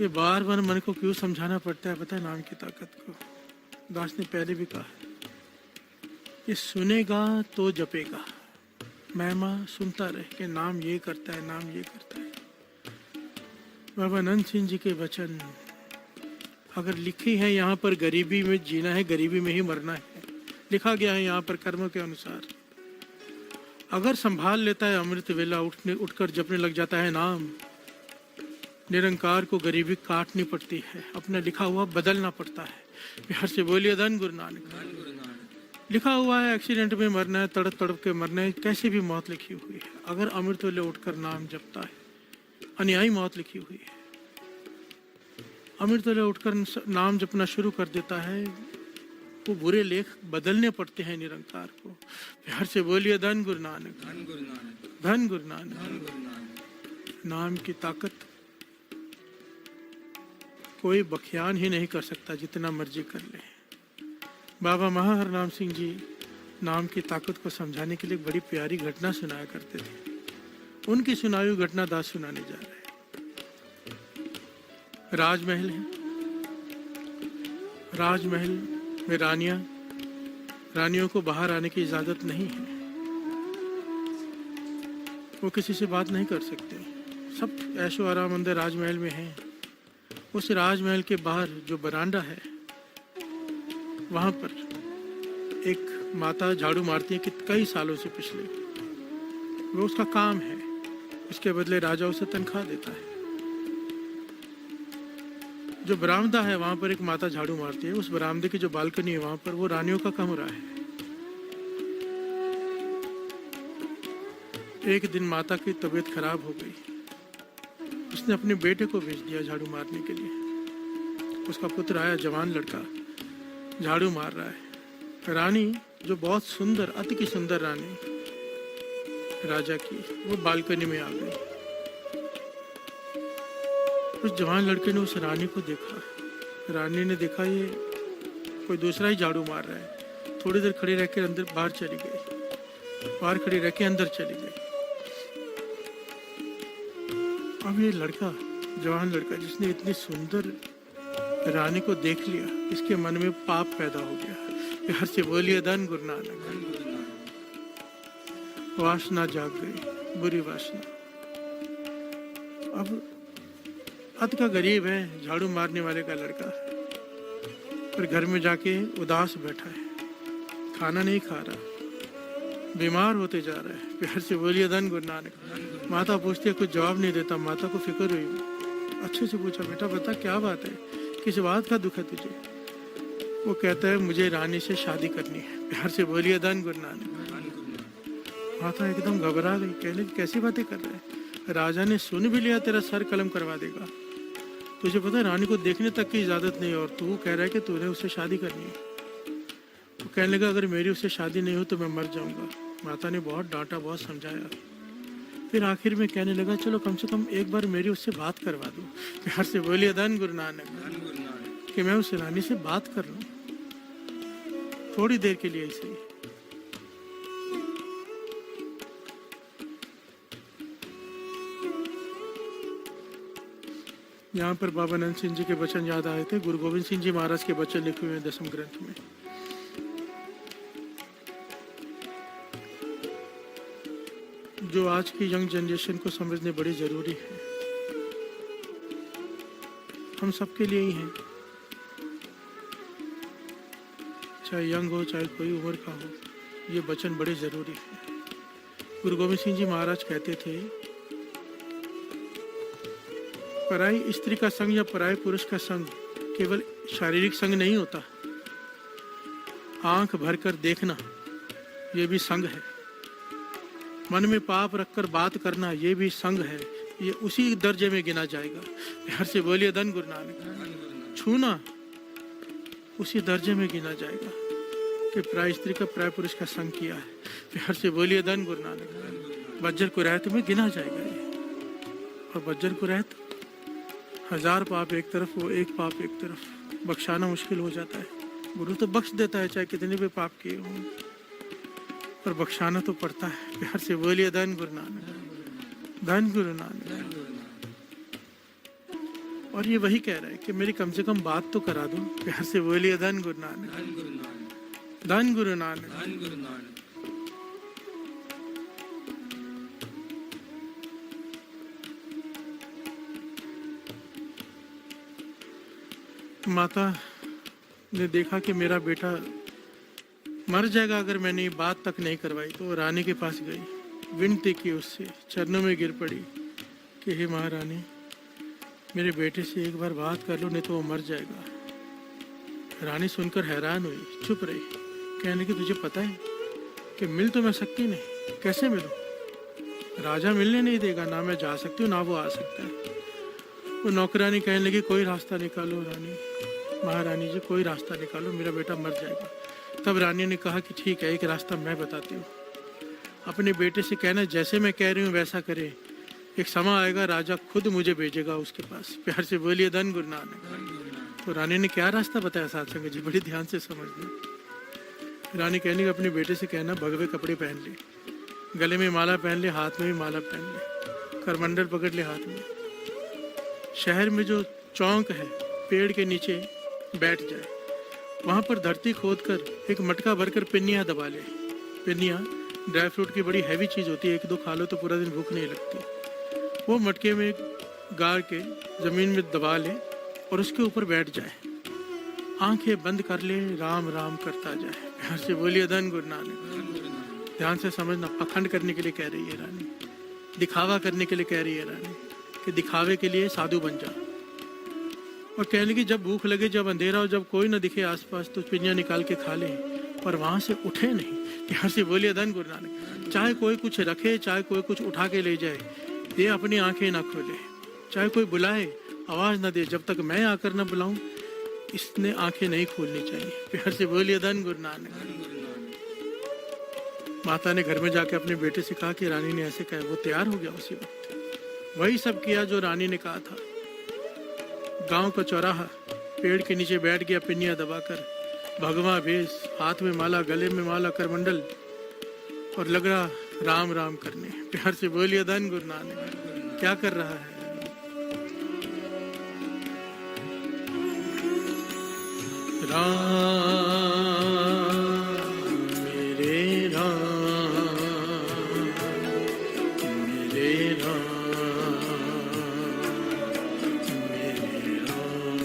ये बार बार मन को क्यों समझाना पड़ता है पता है नाम की ताकत को। दास ने पहले भी कहा, ये सुनेगा तो जपेगा, महिमा सुनता रहे कि नाम ये करता है, नाम ये करता है। बाबा नंद सिंह जी के वचन अगर लिखे हैं यहाँ पर गरीबी में जीना है, गरीबी में ही मरना है, लिखा गया है यहाँ पर कर्मों के अनुसार। अगर संभाल लेता है अमृत वेला, उठकर जपने लग जाता है नाम, निरंकार को गरीबी काटनी पड़ती है, अपना लिखा हुआ बदलना पड़ता है। बिहार से बोलिए धन गुरु नानक। लिखा हुआ है एक्सीडेंट में मरना है, तड़प तड़प के मरना है, कैसे भी मौत लिखी हुई है। अगर अमृत वेले उठकर नाम जपता है, अन्यायी मौत लिखी हुई है। अमृत वेले उठकर नाम जपना शुरू कर देता है, वो बुरे लेख बदलने पड़ते हैं निरंकार को। बिहार से बोलिए धन गुरु नानक, धन गुरु नानक, धन गुरु नानक। धन गुरु नानक। नाम की ताकत कोई बख्यान ही नहीं कर सकता, जितना मर्जी कर ले। बाबा महाहरनाम सिंह जी नाम की ताकत को समझाने के लिए एक बड़ी प्यारी घटना सुनाया करते थे। उनकी सुनाई हुई घटना दास सुनाने जा रहे हैं। राजमहल है, राजमहल में रानियों को बाहर आने की इजाजत नहीं है। वो किसी से बात नहीं कर सकते, सब ऐशो आराम अंदर राजमहल में है। उस राजमहल के बाहर जो बरामदा है, वहां पर एक माता झाड़ू मारती है कि कई सालों से पिछले, वो उसका काम है। इसके बदले राजा उसे तनख्वाह देता है। जो बरामदा है वहां पर एक माता झाड़ू मारती है। उस बरामदे की जो बालकनी है वहां पर वो रानियों का कमरा है। एक दिन माता की तबीयत खराब हो गई, उसने अपने बेटे को भेज दिया झाड़ू मारने के लिए। उसका पुत्र आया, जवान लड़का, झाड़ू मार रहा है। रानी जो बहुत सुंदर, अति की सुंदर रानी राजा की, वो बालकनी में आ गई। उस जवान लड़के ने उस रानी को देखा। रानी ने देखा ये कोई दूसरा ही झाड़ू मार रहा है। थोड़ी देर खड़ी रहकर अंदर बाहर चली गई, बाहर खड़ी रह के अंदर चली गई। अब ये लड़का, जवान लड़का जिसने इतनी सुंदर रानी को देख लिया, इसके मन में पाप पैदा हो गया। हर से बोलिए धन गुरु नानक। वासना जाग गई, बुरी वासना। अब अत का गरीब है, झाड़ू मारने वाले का लड़का, पर घर में जाके उदास बैठा है, खाना नहीं खा रहा, बीमार होते जा रहा है। प्यार से बोलिए धन गुरु नानक। माता पूछती है, कुछ जवाब नहीं देता। माता को फिक्र हुई, अच्छे से पूछा, बेटा बता क्या बात है, किस बात का दुख है तुझे? वो कहता है, मुझे रानी से शादी करनी है। प्यार से बोलिए धन गुरु नानक। माता एकदम घबरा गई, कहने कैसी बातें कर रहे हैं, राजा ने सुन भी लिया तेरा सर कलम करवा देगा। तुझे पता है रानी को देखने तक की इजाजत नहीं, और तू कह रहा है कि तूने उससे शादी करनी है। तो कहने लगा, अगर मेरी उससे शादी नहीं हो तो मैं मर जाऊंगा। माता ने बहुत डांटा, बहुत समझाया, फिर आखिर में कहने लगा, चलो कम से कम एक बार मेरी उससे बात करवा दो। प्यार से बोलिए धन गुरु नानक, कि मैं उस रानी से बात कर लूं थोड़ी देर के लिए ऐसे ही। यहाँ पर बाबा नंद सिंह जी के वचन याद आए थे। गुरु गोविंद सिंह जी महाराज के वचन लिखे हुए हैं 10वें ग्रंथ में। जो आज की यंग जनरेशन को समझने बड़ी जरूरी है, हम सबके लिए ही हैं, चाहे यंग हो चाहे कोई उम्र का हो, ये वचन बड़े जरूरी है। गुरु गोविंद सिंह जी महाराज कहते थे पराई स्त्री का संग या पराये पुरुष का संग केवल शारीरिक संग नहीं होता, आंख भरकर देखना ये भी संग है, मन में पाप रखकर बात करना ये भी संग है, ये उसी दर्जे में गिना जाएगा। हर से बोलिए धन गुरु नानक। छूना उसी दर्जे में गिना जाएगा कि पराई स्त्री का पराये पुरुष का संग किया है। हर से बोलिए धन गुरु नानक। बज्जर कुरैत में गिना जाएगा ये, और बज्जर कुरैत 1000 पाप एक तरफ, वो एक पाप एक तरफ, बख्शाना मुश्किल हो जाता है। गुरु तो बख्श देता है चाहे कितने भी पाप किए हों, पर बख्शाना तो पड़ता है। प्यार से बोलिए धन गुरु नानक, धन गुरु नानक। और ये वही कह रहा है कि मेरी कम से कम बात तो करा दो। प्यार से बोलिए धन गुरु नानक, धन गुरु नानक। माता ने देखा कि मेरा बेटा मर जाएगा अगर मैंने बात तक नहीं करवाई, तो रानी के पास गई, विनती की उससे, चरणों में गिर पड़ी कि हे महारानी, मेरे बेटे से एक बार बात कर लो, नहीं तो वो मर जाएगा। रानी सुनकर हैरान हुई, चुप रही। कहने की तुझे पता है कि मिल तो मैं सकती नहीं, कैसे मिलूं? राजा मिलने नहीं देगा, ना मैं जा सकती हूँ ना वो आ सकता है। वो नौकरानी कहने लगी कोई रास्ता निकालो रानी, महारानी जी कोई रास्ता निकालो, मेरा बेटा मर जाएगा। तब रानी ने कहा कि ठीक है, एक रास्ता मैं बताती हूँ, अपने बेटे से कहना जैसे मैं कह रही हूँ वैसा करे, एक समय आएगा राजा खुद मुझे भेजेगा उसके पास। प्यार से बोलिए धन गुरु नानक। तो रानी ने क्या रास्ता बताया सत्संग जी, बड़ी ध्यान से समझ। रानी कहने का अपने बेटे से कहना भगवे कपड़े पहन ले, गले में माला पहन ले, हाथ में भी माला पहन ले, करमंडल पकड़ ले हाथ में, शहर में जो चौक है पेड़ के नीचे बैठ जाए, वहां पर धरती खोदकर एक मटका भरकर पिन्नियाँ दबा ले। पिन्नियाँ ड्राई फ्रूट की बड़ी हैवी चीज होती है, एक दो खा लो तो पूरा दिन भूख नहीं लगती। वो मटके में गाड़ के जमीन में दबा ले और उसके ऊपर बैठ जाए, आंखें बंद कर ले, राम राम करता जाए। प्यार से बोलिए धन गुरु नानक। ध्यान से समझना, पखंड करने के लिए कह रही है रानी, दिखावा करने के लिए कह रही है रानी कि दिखावे के लिए साधु बन जा। और कह लगी जब भूख लगे, जब अंधेरा हो, जब कोई ना दिखे आसपास, तो पिंजियां निकाल के खा ले, पर वहां से उठे नहीं। प्यार से बोलिए धन गुरु नानक। चाहे कोई कुछ रखे, चाहे कोई कुछ उठा के ले जाए, ये अपनी आंखें ना खोले, चाहे कोई बुलाए आवाज ना दे, जब तक मैं आकर ना बुलाऊं इसने आंखें नहीं खोलनी चाहिए। प्यार से बोलिए धन गुरु नानक। माता ने घर में जाके अपने बेटे से कहा कि रानी ने ऐसे कहा, वो तैयार हो गया उसी वक्त, वही सब किया जो रानी ने कहा था। गांव का चौराहा, पेड़ के नीचे बैठ गया पिन्नियां दबाकर, भगवा भेष, हाथ में माला, गले में माला, करमंडल, और लग रहा राम राम करने। प्यार से बोलिए धन गुरु नानक। क्या कर रहा है? राम मेरे राम, मेरे राम, मेरे राम,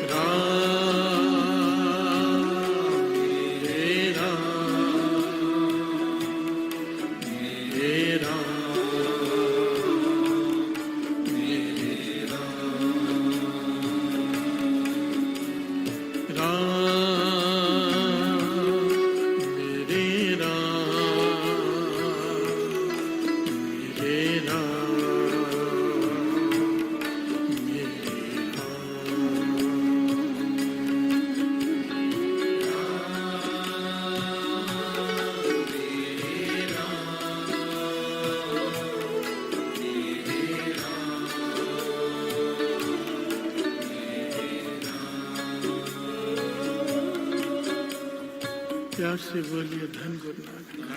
राम मेरे राम, मेरे राम, प्यार से बोलिए धन गुरु नानक,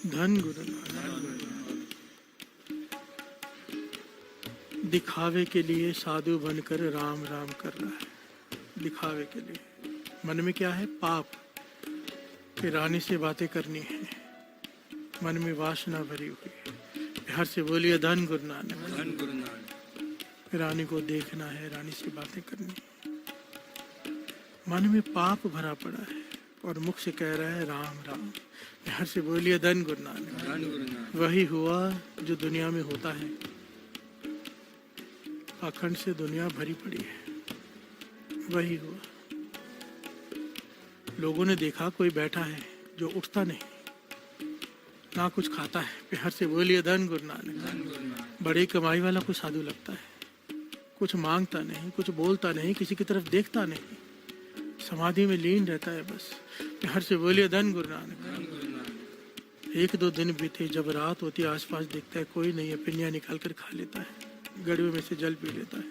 धन गुरु नानक। दिखावे के लिए साधु बनकर राम राम कर रहा है, दिखावे के लिए। मन में क्या है? पाप, कि रानी से बातें करनी है, मन में वासना भरी हुई है। प्यार से बोलिए धन गुरु नानक, धन गुरु नानक। रानी को देखना है, रानी से बातें करनी है। मन में पाप भरा पड़ा है, और मुख से कह रहा है राम राम। हर से बोलिए धन गुरु नानक। वही हुआ जो दुनिया में होता है। पाखंड से दुनिया भरी पड़ी है, वही हुआ। लोगों ने देखा कोई बैठा है जो उठता नहीं, ना कुछ खाता है। प्यार से बोलिए धन गुरु नानक। बड़ी कमाई वाला कोई साधु लगता है, कुछ मांगता नहीं, कुछ बोलता नहीं, किसी की तरफ देखता नहीं, समाधि में लीन रहता है बस। प्यार से बोलिए धन गुरु नानक। एक दो दिन बीते, जब रात होती है आसपास देखता है कोई नहीं है, पिनिया निकाल कर खा लेता है, गड़वे में से जल पी लेता है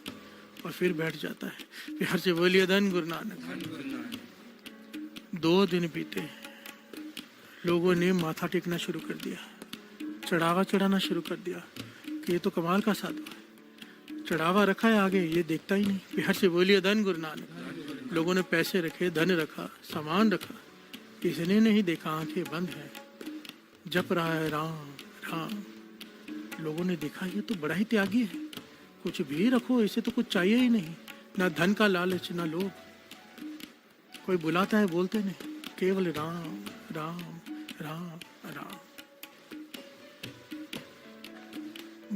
और फिर बैठ जाता है। प्यार से बोलिए धन गुरु नानक। 2 दिन बीते, लोगों ने माथा टेकना शुरू कर दिया, चढ़ावा चढ़ाना शुरू कर दिया कि ये तो कमाल का साधु है, चढ़ावा रखा है आगे, ये देखता ही नहीं। प्यार से बोलिए धन गुरु नानक। लोगों ने पैसे रखे, धन रखा, सामान रखा, किसने नहीं देखा, आंखें बंद है, जप रहा है राम राम। लोगों ने देखा ये तो बड़ा ही त्यागी है, कुछ भी रखो, इसे तो कुछ चाहिए ही नहीं, ना धन का लालच, ना लोभ। कोई बुलाता है बोलते नहीं, केवल राम राम राम राम।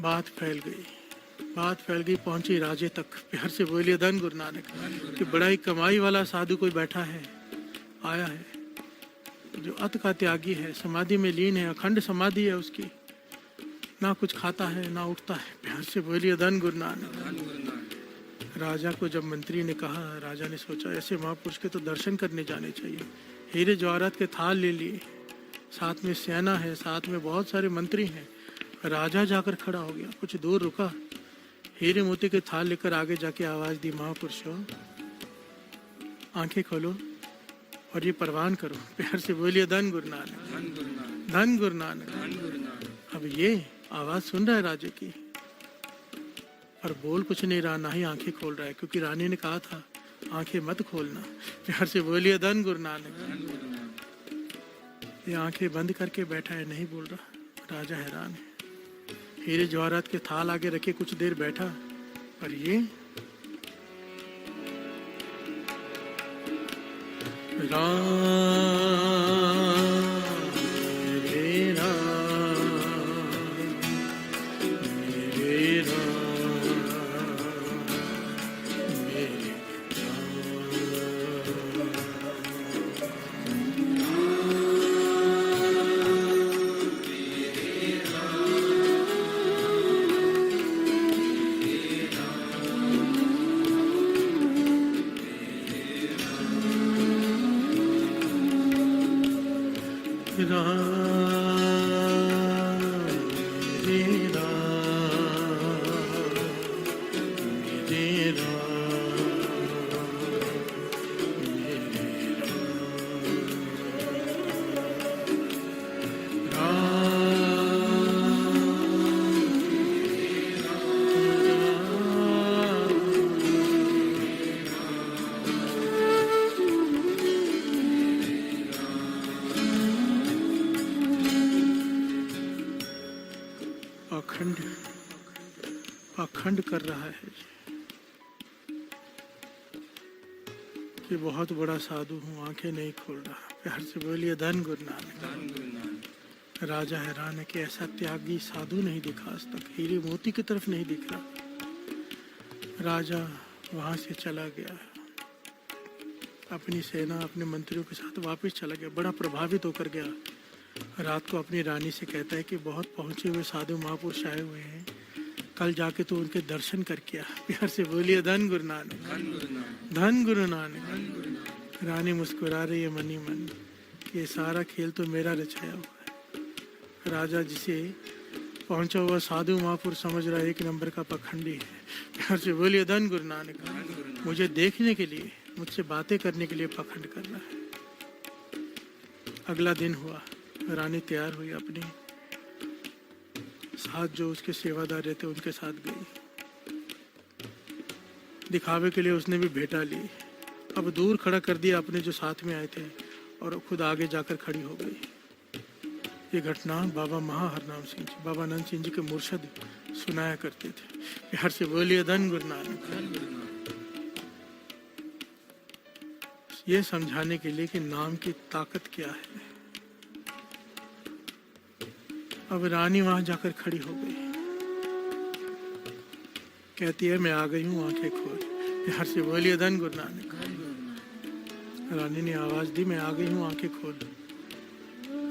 बात फैल गई, बात फैल गई, पहुंची राजे तक। प्यार से बोलिए धन गुरु नानक। कि बड़ा ही कमाई वाला साधु कोई बैठा है, आया है, जो अत का त्यागी है, समाधि में लीन है, अखंड समाधि है उसकी, ना कुछ खाता है ना उठता है। प्यार से बोलिए धन गुरु नानक। राजा को जब मंत्री ने कहा, राजा ने सोचा ऐसे महापुरुष के तो दर्शन करने जाने चाहिए। हीरे जवाहरात के थाल ले लिए, साथ में सेना है, साथ में बहुत सारे मंत्री हैं। राजा जाकर खड़ा हो गया, कुछ दूर रुका, हीरे मोती के थाल लेकर आगे जाके आवाज दी, महापुरुषों आंखें खोलो और ये परवान करो। प्यार से बोलिए धन गुरु नानक। धन गुरु नानक। अब ये आवाज सुन रहा है राजे की, पर बोल कुछ नहीं रहा, ना ही आंखें खोल रहा है, क्योंकि रानी ने कहा था आंखें मत खोलना। प्यार से बोलिए धन गुरु नानक। ये आंखें बंद करके बैठा है, नहीं बोल रहा। राजा हैरान है, हीरे जवाहरात के थाल आगे रखे कुछ देर बैठा, पर ये अखंड कर रहा है कि बहुत बड़ा साधु हूँ, आंखें नहीं खोल रहा। प्यार से बोलिए धन गुरु नानक। राजा हैरान है कि ऐसा त्यागी साधु नहीं दिखा आज तक, हीरे मोती की तरफ नहीं दिख रहा। राजा वहां से चला गया, अपनी सेना अपने मंत्रियों के साथ वापस चला गया, बड़ा प्रभावित होकर गया। रात को अपनी रानी से कहता है कि बहुत पहुंचे हुए साधु महापुरुष आए हुए हैं, कल जाके तो उनके दर्शन करके आ। प्यार से बोलिए धन गुरु नानक। धन गुरु नानक। रानी मुस्कुरा रही है मनी मन, ये सारा खेल तो मेरा रचाया हुआ है। राजा जिसे पहुंचा हुआ साधु महापुरुष समझ रहा है एक नंबर का पखंडी है। प्यार से बोलिए धन गुरु नानक। मुझे देखने के लिए, मुझसे बातें करने के लिए पखंड कर रहा है। अगला दिन हुआ, रानी तैयार हुई, अपनी साथ जो उसके सेवादार रहते उनके साथ गई। दिखावे के लिए उसने भी भेंटा ली, अब दूर खड़ा कर दिया अपने जो साथ में आए थे और खुद आगे जाकर खड़ी हो गई। ये घटना बाबा महाहरनाम सिंह जी, बाबा नंद सिंह जी के मुर्शद सुनाया करते थे। प्यार से बोलिए धन गुरु नानक। ये समझाने के लिए कि नाम की ताकत क्या है। अब रानी वहां जाकर खड़ी हो गई, कहती है मैं आ गई हूं, आंखें खोल। हर से बोलिए धन गुरु नानक। रानी ने आवाज दी, मैं आ गई हूं, आंखें खोल।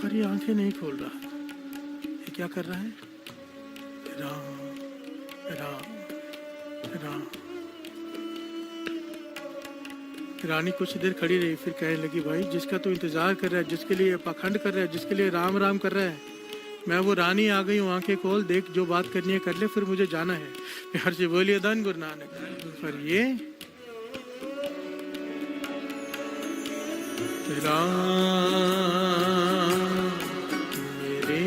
पर ये आंखें नहीं खोल रहा। ये क्या कर रहा है? राम राम राम। रानी कुछ देर खड़ी रही, फिर कहने लगी, भाई जिसका तू इंतजार कर रहा है, जिसके लिए पाखंड कर रहा है, जिसके लिए राम राम कर रहा है, मैं वो रानी आ गई हूँ, आंखें खोल, देख जो बात करनी है कर ले, फिर मुझे जाना है। हर से बोलिए धन गुरु नानक। पर ये राम मेरे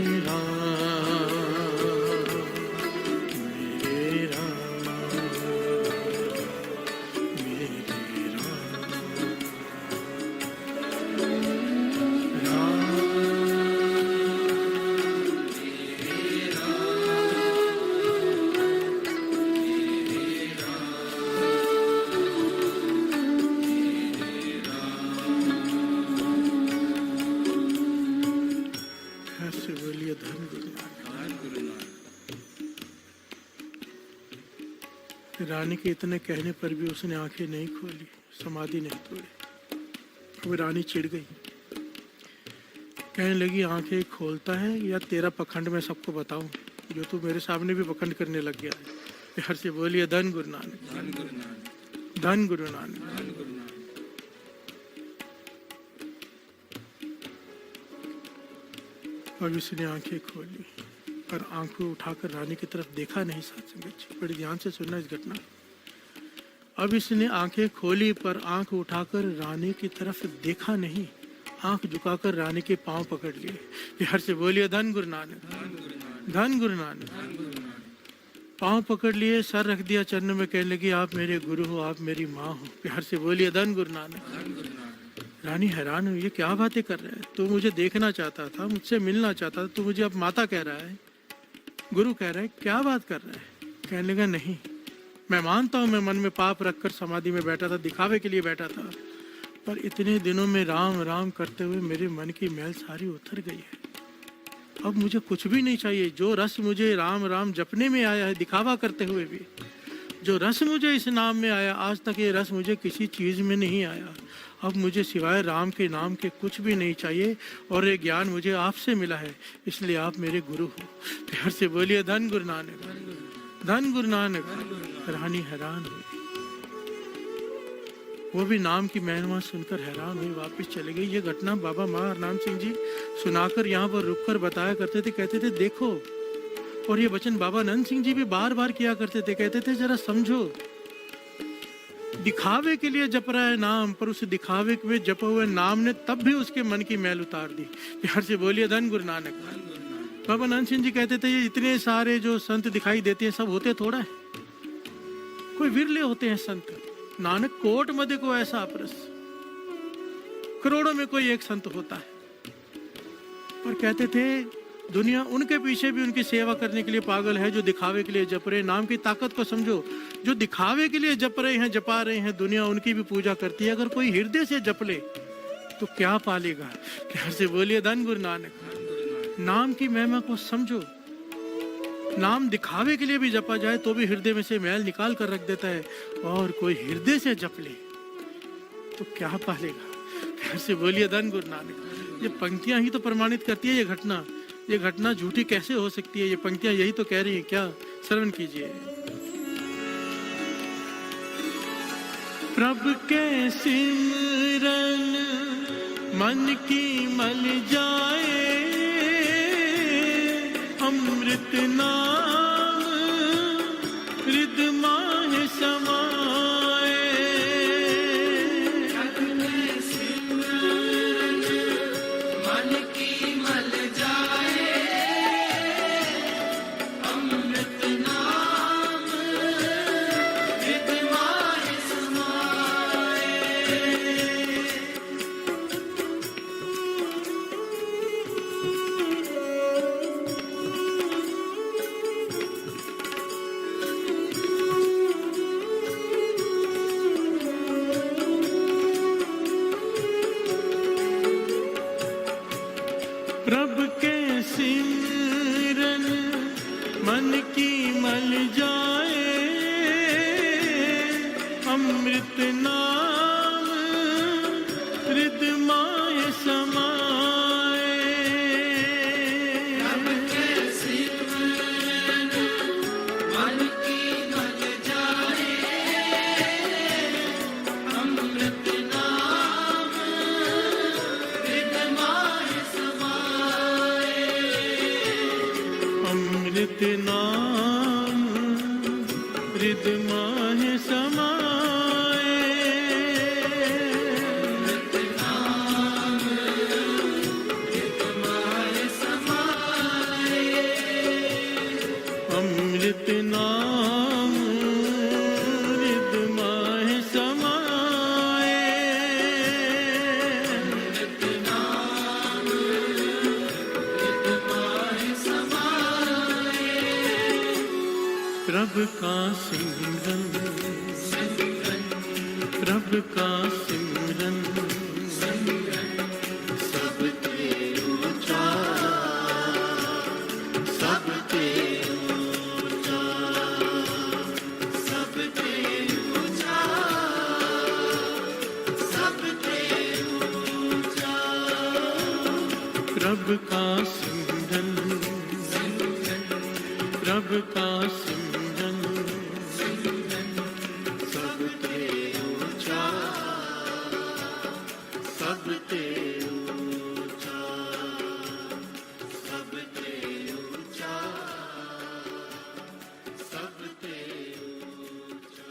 रानी के इतने कहने पर भी उसने आंखें नहीं खोली, समाधि नहीं तोड़ी। वो रानी चिढ़ गई, कहने लगी आंखें खोलता है या तेरा पखंड मैं सबको बताऊं, जो तू मेरे सामने भी पखंड करने लग गया है। हर से बोलिए धन गुरु नानक, धन गुरु नानक, धन गुरु नानक, धन गुरु नानक। अब इसने आंखें खोली, पर आंखें उठाकर रानी की तरफ देखा नहीं। साथ संगत बड़ी ध्यान से सुनना इस घटना। अब इसने आंखें खोली पर आंख उठाकर रानी की तरफ देखा नहीं, आंख झुकाकर रानी के पांव पकड़ लिए। हर से बोलिए धन गुरु नानक, धन गुरु नानक। पांव पकड़ लिए, सर रख दिया चरणों में, कहने लगी आप मेरे गुरु हो, आप मेरी माँ हो। हर से बोलिए धन गुरु नानक। रानी हैरान हुई, ये क्या बातें कर रहा है? तू मुझे देखना चाहता था, मुझसे मिलना चाहता था, तू मुझे अब माता कह रहा है, गुरु कह रहा है, क्या बात कर रहा है? कहने लगा नहीं, मैं मानता हूं मैं मन में पाप रखकर समाधि में बैठा था, दिखावे के लिए बैठा था, पर इतने दिनों में राम राम करते हुए मेरे मन की मैल सारी उतर गई है। अब मुझे कुछ भी नहीं चाहिए। जो रस मुझे राम राम जपने में आया है, दिखावा करते हुए भी, जो रस मुझे इस नाम में आया, आज तक ये रस मुझे किसी चीज में नहीं आया। अब मुझे सिवाय राम के नाम के कुछ भी नहीं चाहिए, और ये ज्ञान मुझे आपसे मिला है, इसलिए आप मेरे गुरु हो। प्यार से बोलिए धन गुरु नानक, धन गुरु नानक। रानी हैरान हुई, वो भी नाम की महिमा सुनकर हैरान हुई, वापस चले गई। ये घटना बाबा हरनाम सिंह जी सुनाकर यहाँ पर रुककर बताया करते थे, कहते थे देखो। और ये वचन बाबा नंद सिंह जी भी बार बार किया करते थे, कहते थे जरा समझो, दिखावे के लिए जप रहा है नाम, पर उस दिखावे में जपे हुए नाम ने तब भी उसके मन की मैल उतार दी। प्यार से बोलिए धन गुरु नानक। बाबा नंद सिंह जी कहते थे ये इतने सारे जो संत दिखाई देते हैं, सब होते थोड़ा है, कोई विरले होते हैं संत। नानक कोट मध्य को ऐसा अपरस, करोड़ों में कोई एक संत होता है। पर कहते थे दुनिया उनके पीछे भी उनकी सेवा करने के लिए पागल है, जो दिखावे के लिए जप रहे। नाम की ताकत को समझो, जो दिखावे के लिए जप रहे हैं, जपा रहे हैं, दुनिया उनकी भी पूजा करती है। अगर कोई हृदय से जप ले तो क्या पालेगा? प्यार से बोलिए धन गुरु नानक। नाम की महिमा को समझो। नाम दिखावे के लिए भी जपा जाए तो भी हृदय में से मैल निकाल कर रख देता है, और कोई हृदय से जप ले तो क्या पालेगा? प्यार से बोलिए धन गुरु नानक। ये पंक्तियां ही तो प्रमाणित करती है ये घटना झूठी कैसे हो सकती है? ये पंक्तियां यही तो कह रही है। क्या? श्रवण कीजिए। प्रभु के सिमरन मन की मल जाए, अमृत नाम हृदय माहि समाए। मन की मल जाए, अमृत नाम हृदय माहि समाए। सिमरन मन की मल जाए, अमृत नाम हृदय माय समाए। मन की मल जाए, अमृत नाम हृदय माय समाए। अमृत नाम हृदय माय समाए। अमृत नाम हृदय माय समाए। प्रभु का सिमरन, प्रभु का सिमरन, सबते ऊंचा, सबते ऊंचा, सबते ऊंचा, सबते ऊंचा। प्रभु का सिमरन, प्रभु का सिमरन, सबते ऊंचा, सबते ऊंचा, सबते ऊंचा, सबते ऊंचा।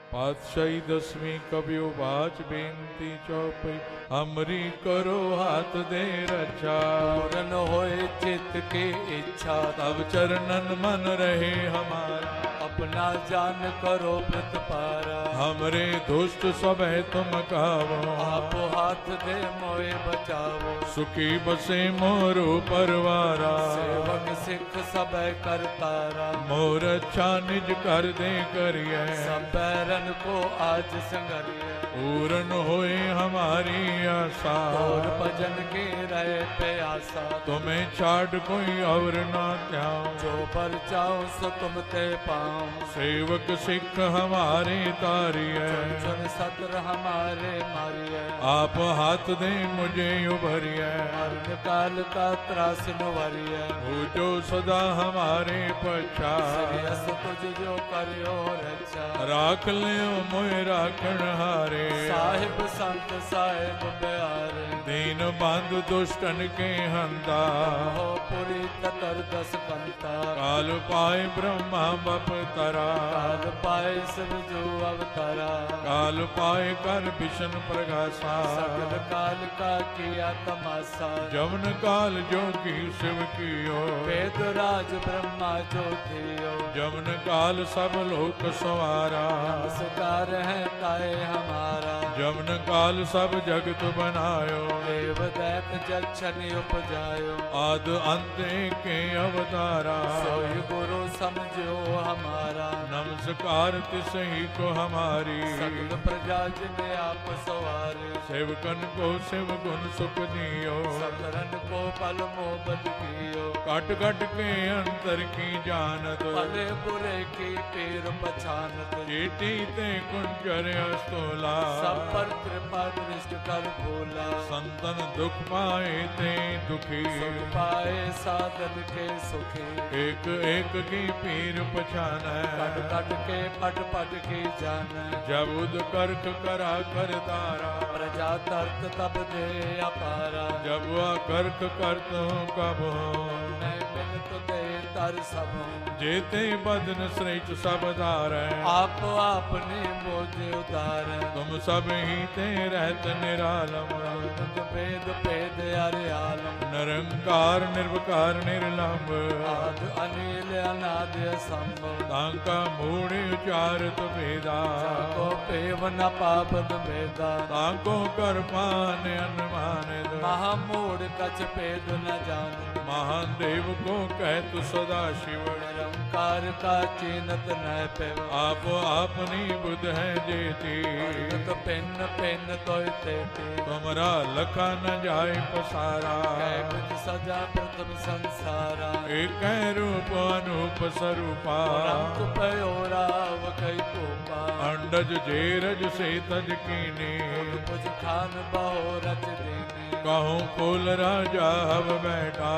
पातशाही दसवीं कवियो बाच बेनती चौपई, हमरी करो हाथ दे रक्षा। पूरन होए चित्त के इच्छा, तब चरणन मन रहे हमारा। अपना जान करो प्रतिपारा। हमरे दुष्ट सबह तुम कावो, आप हाथ दे मोए बचावो। सुखी बसे मोरो परवारा। सेवक सिख सब करतारा, मोर अच्छा निज कर दे करिए। सब बैरन को आज संगरिए। पूरन होए हमारी आशा, और भजन के रहे प्यासा। तुम्हें छाड़ कोई और ना त्याऊं। जो पर चाहो सो तुम ते पाऊं। सेवक सिख हमारे तारिए, सुन सत्र हमारे मारिए। आप हाथ दे मुझे उभरिए। मरण काल का त्रास नुवरिए। हो जो सदा हमारे पछा, श्रेयस तुझ जो करियो रक्षा। राख लियो मोय राखण हारे। साहिब संत साहिब प्यारे, दीन बंधु दुष्टन के हंता। हो पुरी ततर दस कंता। काल पाए ब्रह्मा बप तरा। काल पाए सब जो अवतारा। काल पाए कर विष्णु प्रगासा। सकल काल का किया तमाशा। जमन काल जोगी शिव कियो। वेद राज ब्रह्मा जो थियो। जमन काल सब लोक सवारा। नमस्कार है ताए हमारा। जमन काल सब जगत बनायो। देव दैत जक्षण उपजायो। आद अंत के अवतारा। सोई गुरु समझो हमारा। नमस्कार तिसही को हमारी। सकल प्रजा जिने आप सवारे। सेवकन को शिव गुण सुख दियो। सकरन को पल मोहब्बत कियो। कट कट के अंतर की जानत। भले बुरे की पीर पछानत। चीटी ते कुंजर अस्तोला। सब पर कृपा दृष्ट कर भोला। संतन दुख पाए ते दुखी। सुख पाए साधन के सुखी। एक एक की पीर पछान। कट कट के पट पट की जान। जब उद करक करा कर तारा। प्रजा तर्क तब दे अपारा। जब वह करक करत हूँ कब हूँ। मैं बिन तो दे तर सब हूँ। जेते बदन श्रेष्ठ सब धार। आप आपने मोजे उतार। तुम सब ही ते रहत निरालम। भेद भेद अरे आलम। निरंकार निर्विकार निर्लंब। आद अनिल अनाद असंभव। तांका मूढ़ उचारत भेदा। को पेव न पापद भेदा। तांको कर पान अनुमानित। महामूढ़ कछ भेद न जान। महान देव को कह तु सदा सदा शिव निरंकार का चीनत न पेव आप आपनी बुध है जेती तो पिन पिन तोय तेती तुमरा लखा न जाय पसारा कै बिध सजा प्रथम संसारा एक रूप अनूप स्वरूपा रंग पयो राव कई कोपा अंडज जेरज से तज कीने कुछ खान बहो रच देने कहूँ फूल राजा हव बैठा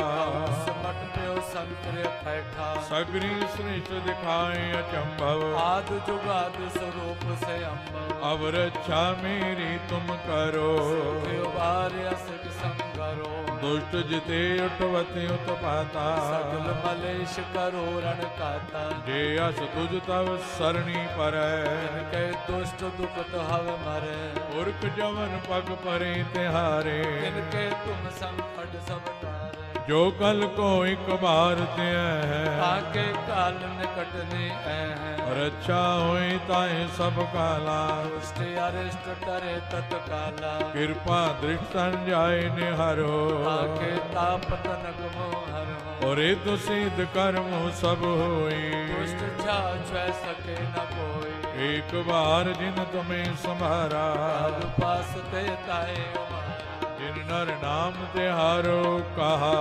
समट प्यो संतरे बैठा सगरी श्रेष्ठ दिखाए अचंभव आद जुगाद स्वरूप से अम्ब अब रक्षा मेरी तुम करो असक संगरो दुष्ट जिते उठवते उत्पाता सगल मलेश करो रण काता जे अस तुझ तव सरणी पर इनके दुष्ट दुखत हव मरे पुरख जवन पग परे तिहारे इनके तुम संकट सब तारे जो कल को एक बार ते है आके काल निकटने है रक्षा होई ताए सब काला दुष्ट अरिष्ट टरे तत्काला कृपा दृष्ट संजाय निहारो आके ताप तनक मोहर और तो सिद्ध कर्म सब होई दुष्ट छा छह सके न कोई एक बार जिन तुम्हें संभारा काल पास ते ताए उमारा जिन नर नाम तिहारो कहा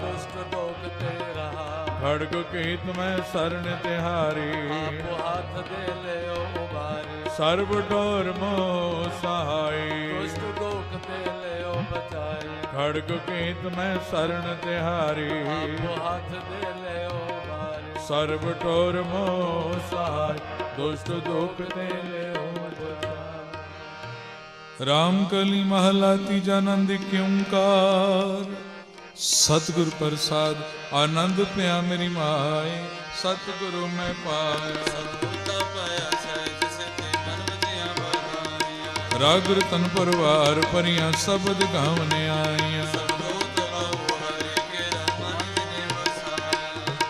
दुष्ट दोग ते रहा खड़ग केत में शरण तिहारी आपो हाथ दे ले उबारी सर्व डोर मोह सहाय दुष्ट दोग ते ले बचाई खड़ग केत में शरण तिहारी आपो हाथ दे ले उबारी सर्व टोर मोह सहाय दुष्ट दुख ते ले राम कली महला तीजा नंद क्योंकार सतगुर प्रसाद आनंद पिया मेरी माए सतगुरु मैं पाया राग रतन परवार परियां सबद गावने आईया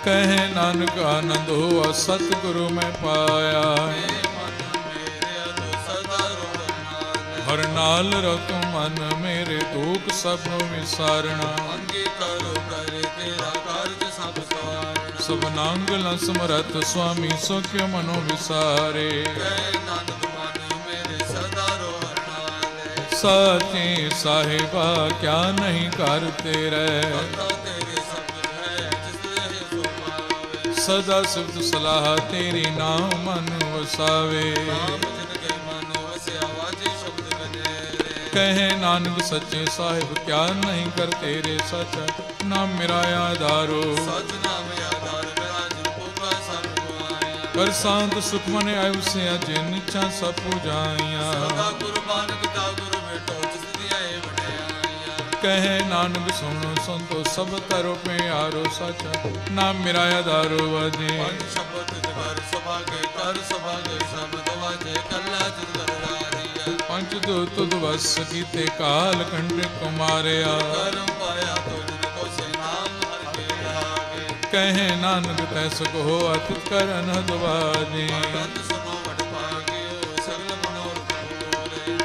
कहे नानक आनंद हुआ सतगुरु मैं पाया हर नाल रखो मन मेरे दुख सब विसारना सब नांगल समरथ स्वामी सुख्य मनो विसारे साचे साहिबा क्या नहीं करते रहे सदा सिफ्त सलाह तेरी नाम मन वसावे कहे नानक सच्चे साहिब क्या नहीं कर तेरे सच नाम मेरा आधारो कर शांत सुख मन आयु से अजे निच्छा सब पूजाइया कहे नानक सुनो संतो सब करो पे आरो सच नाम मेरा आधारो वजे पंच दो तुद वस कीते काल कंठ कुमारिया कहे नानक तैस को अतित करन दवाजी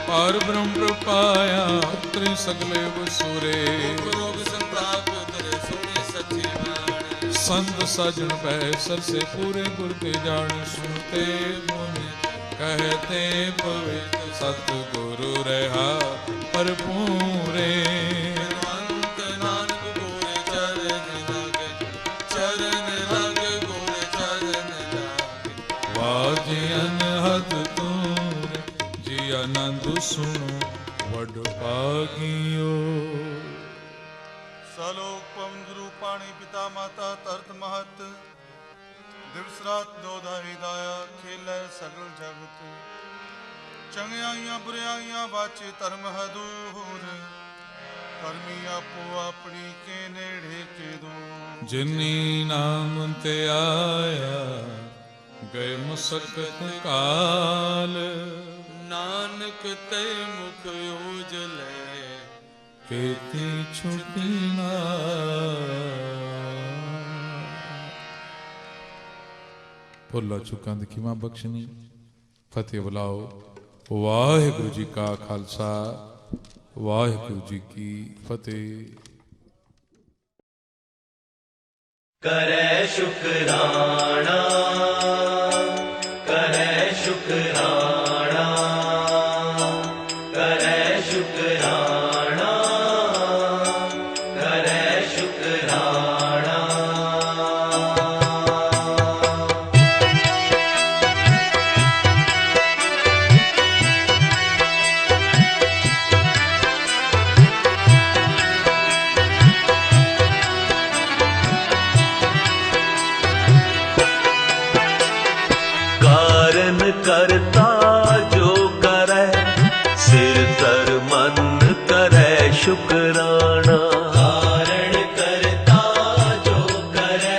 पार ब्रह्म प्रपाया उतरे सगले बसुरे संत सजन पैसर से पूरे गुर के जान सुनते मुनि कहते पवित्र सतगुरु रहा पर पूरे वाजे अनहद तूरे जी आनंद सुनो वड पागियो सलोक पवन गुरु पाणी पिता माता तरत महत दिवस रात दोधा हिदाया खेल सगल जगत चंगियाइयां बुराइयां वाचे धर्म हदूर करमी आपो अपनी के नेड़े के दूर जिनी नाम ते आया गए मुसकत काल नानक ते मुख उजले केती छुटी ना ਭੁੱਲਾ ਚੁੱਕਾਂ ਦੀ ਖਿਮਾ ਬਖਸ਼ਣੀ ਫਤਿਹ ਬੁਲਾਓ ਵਾਹਿਗੁਰੂ ਜੀ ਕਾ ਖਾਲਸਾ ਵਾਹਿਗੁਰੂ ਜੀ ਕੀ ਫਤਿਹ। करै शुकराना करै शुकराना करै शुकराना करै शुकराना। कारण करता जो करे सिर तर मन करे शुकराना। कारण करता जो करे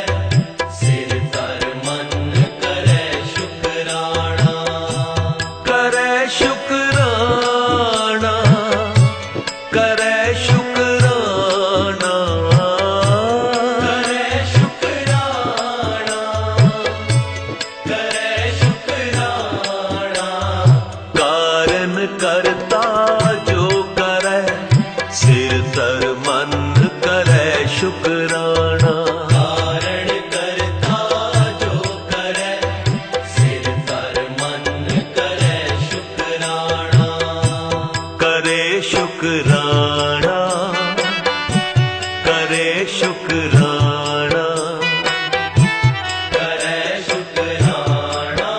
सिर तर मन करे शुकराना। करे शुकराना करे शुकराना करे शुकराना करे शुकराना। कारण करता जो करे सिर तर मन करे शुकराना। कारण करता जो करे सिर तर मन करे शुकराना। करे शुकराना करे शुकराना करे शुकराना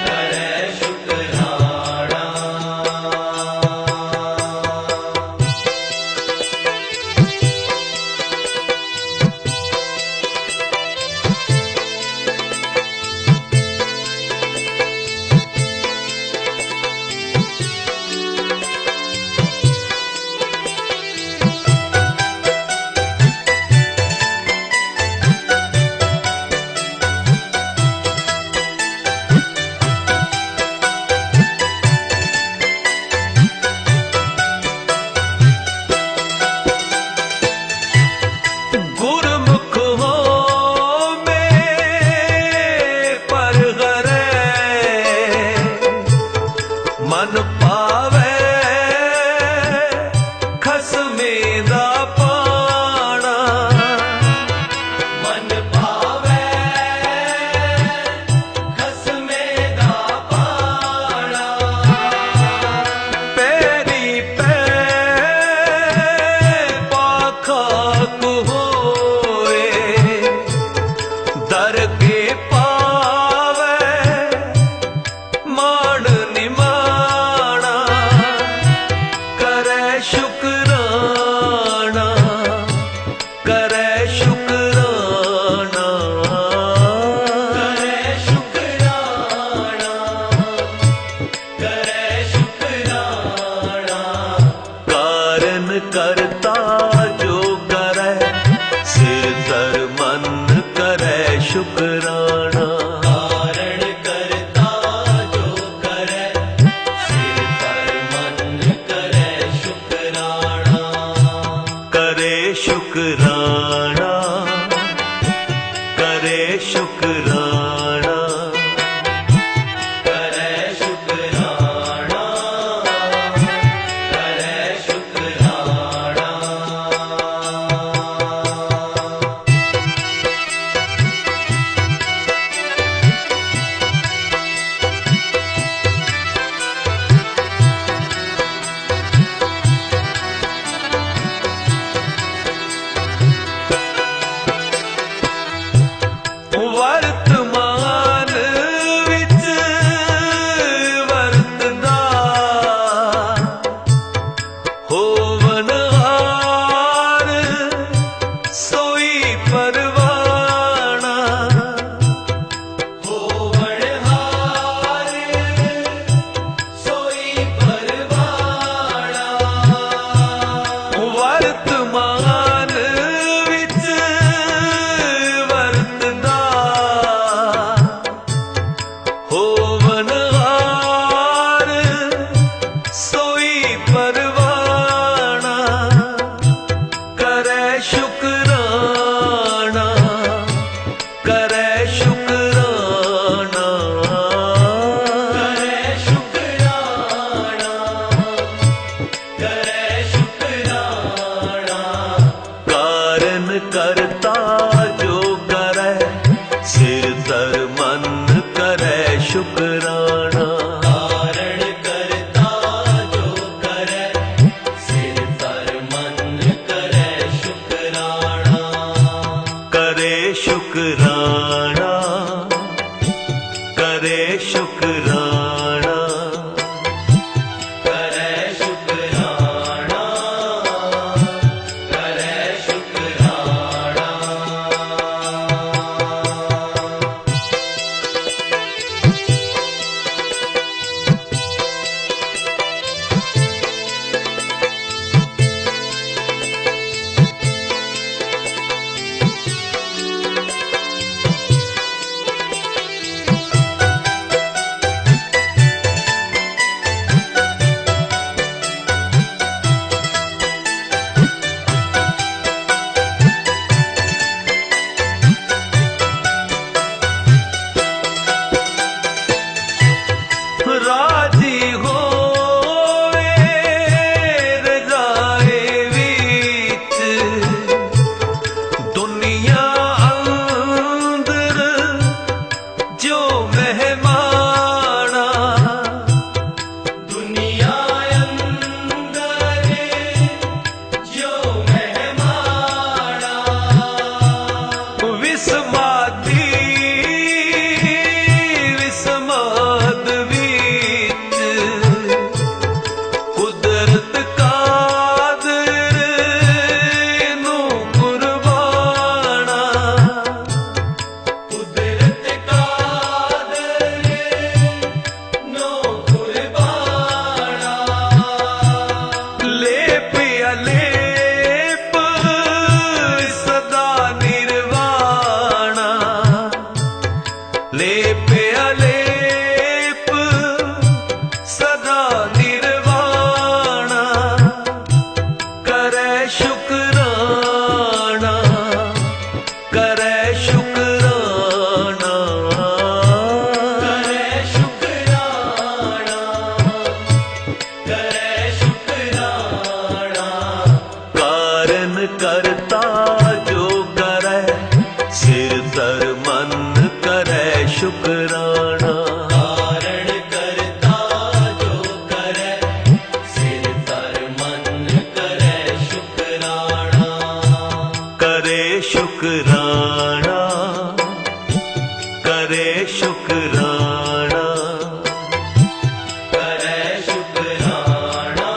करे शुकराना। गुरमुख हो में पर गरे मन पावे खसमे दा पाना। मन पावे खसमे दा पाना। पैरी पै पाखा होए दर के पावे मान निमाना। करे शुकराना करे शुकराना करे शुकराना करे शुकराना। कारण करता जो करे सिर तर मन करे शुकराना। कारण करता जो करे सिर तर मन करे शुकराना। करे शुकराना करे शुकराना करे शुकराना करे शुकराना। करता जो करे, सिर तर मन करे शुकराना। कारण करता जो करे, सिर तर मन करे शुकराना। करे शुकराना, करे शुकराना, करे शुकराना,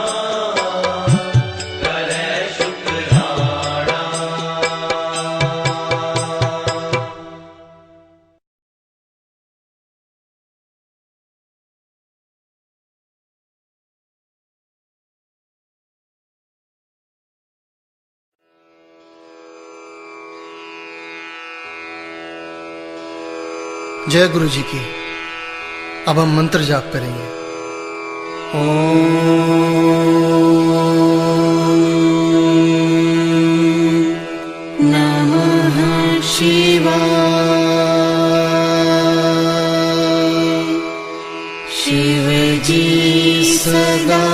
करे शुकराना। जय गुरु जी की। अब हम मंत्र जाप करेंगे। ओम नमः शिवाय। शिव जी सदा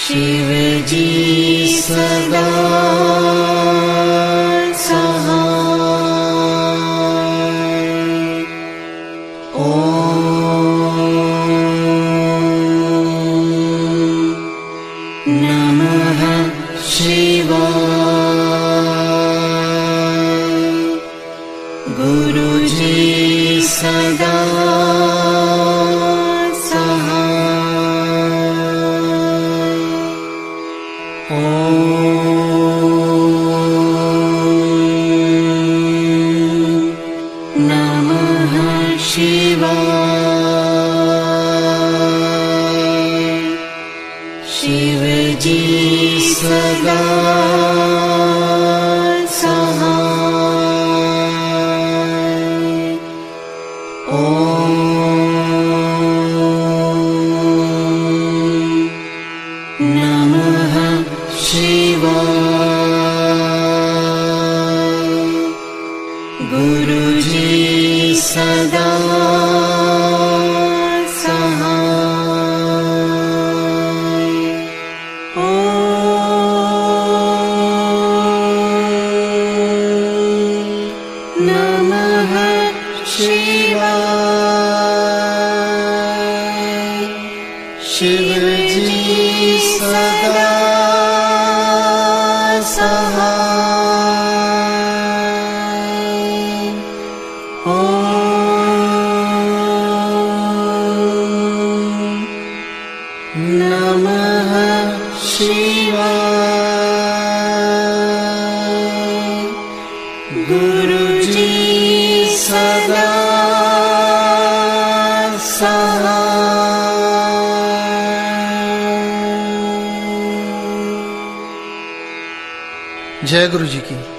शिव जी सदा सहाय। गुरु जी सदा शिव जी सदा सहाय। ओम नमः शिवाय। गुरु जी सदा जय गुरु जी की।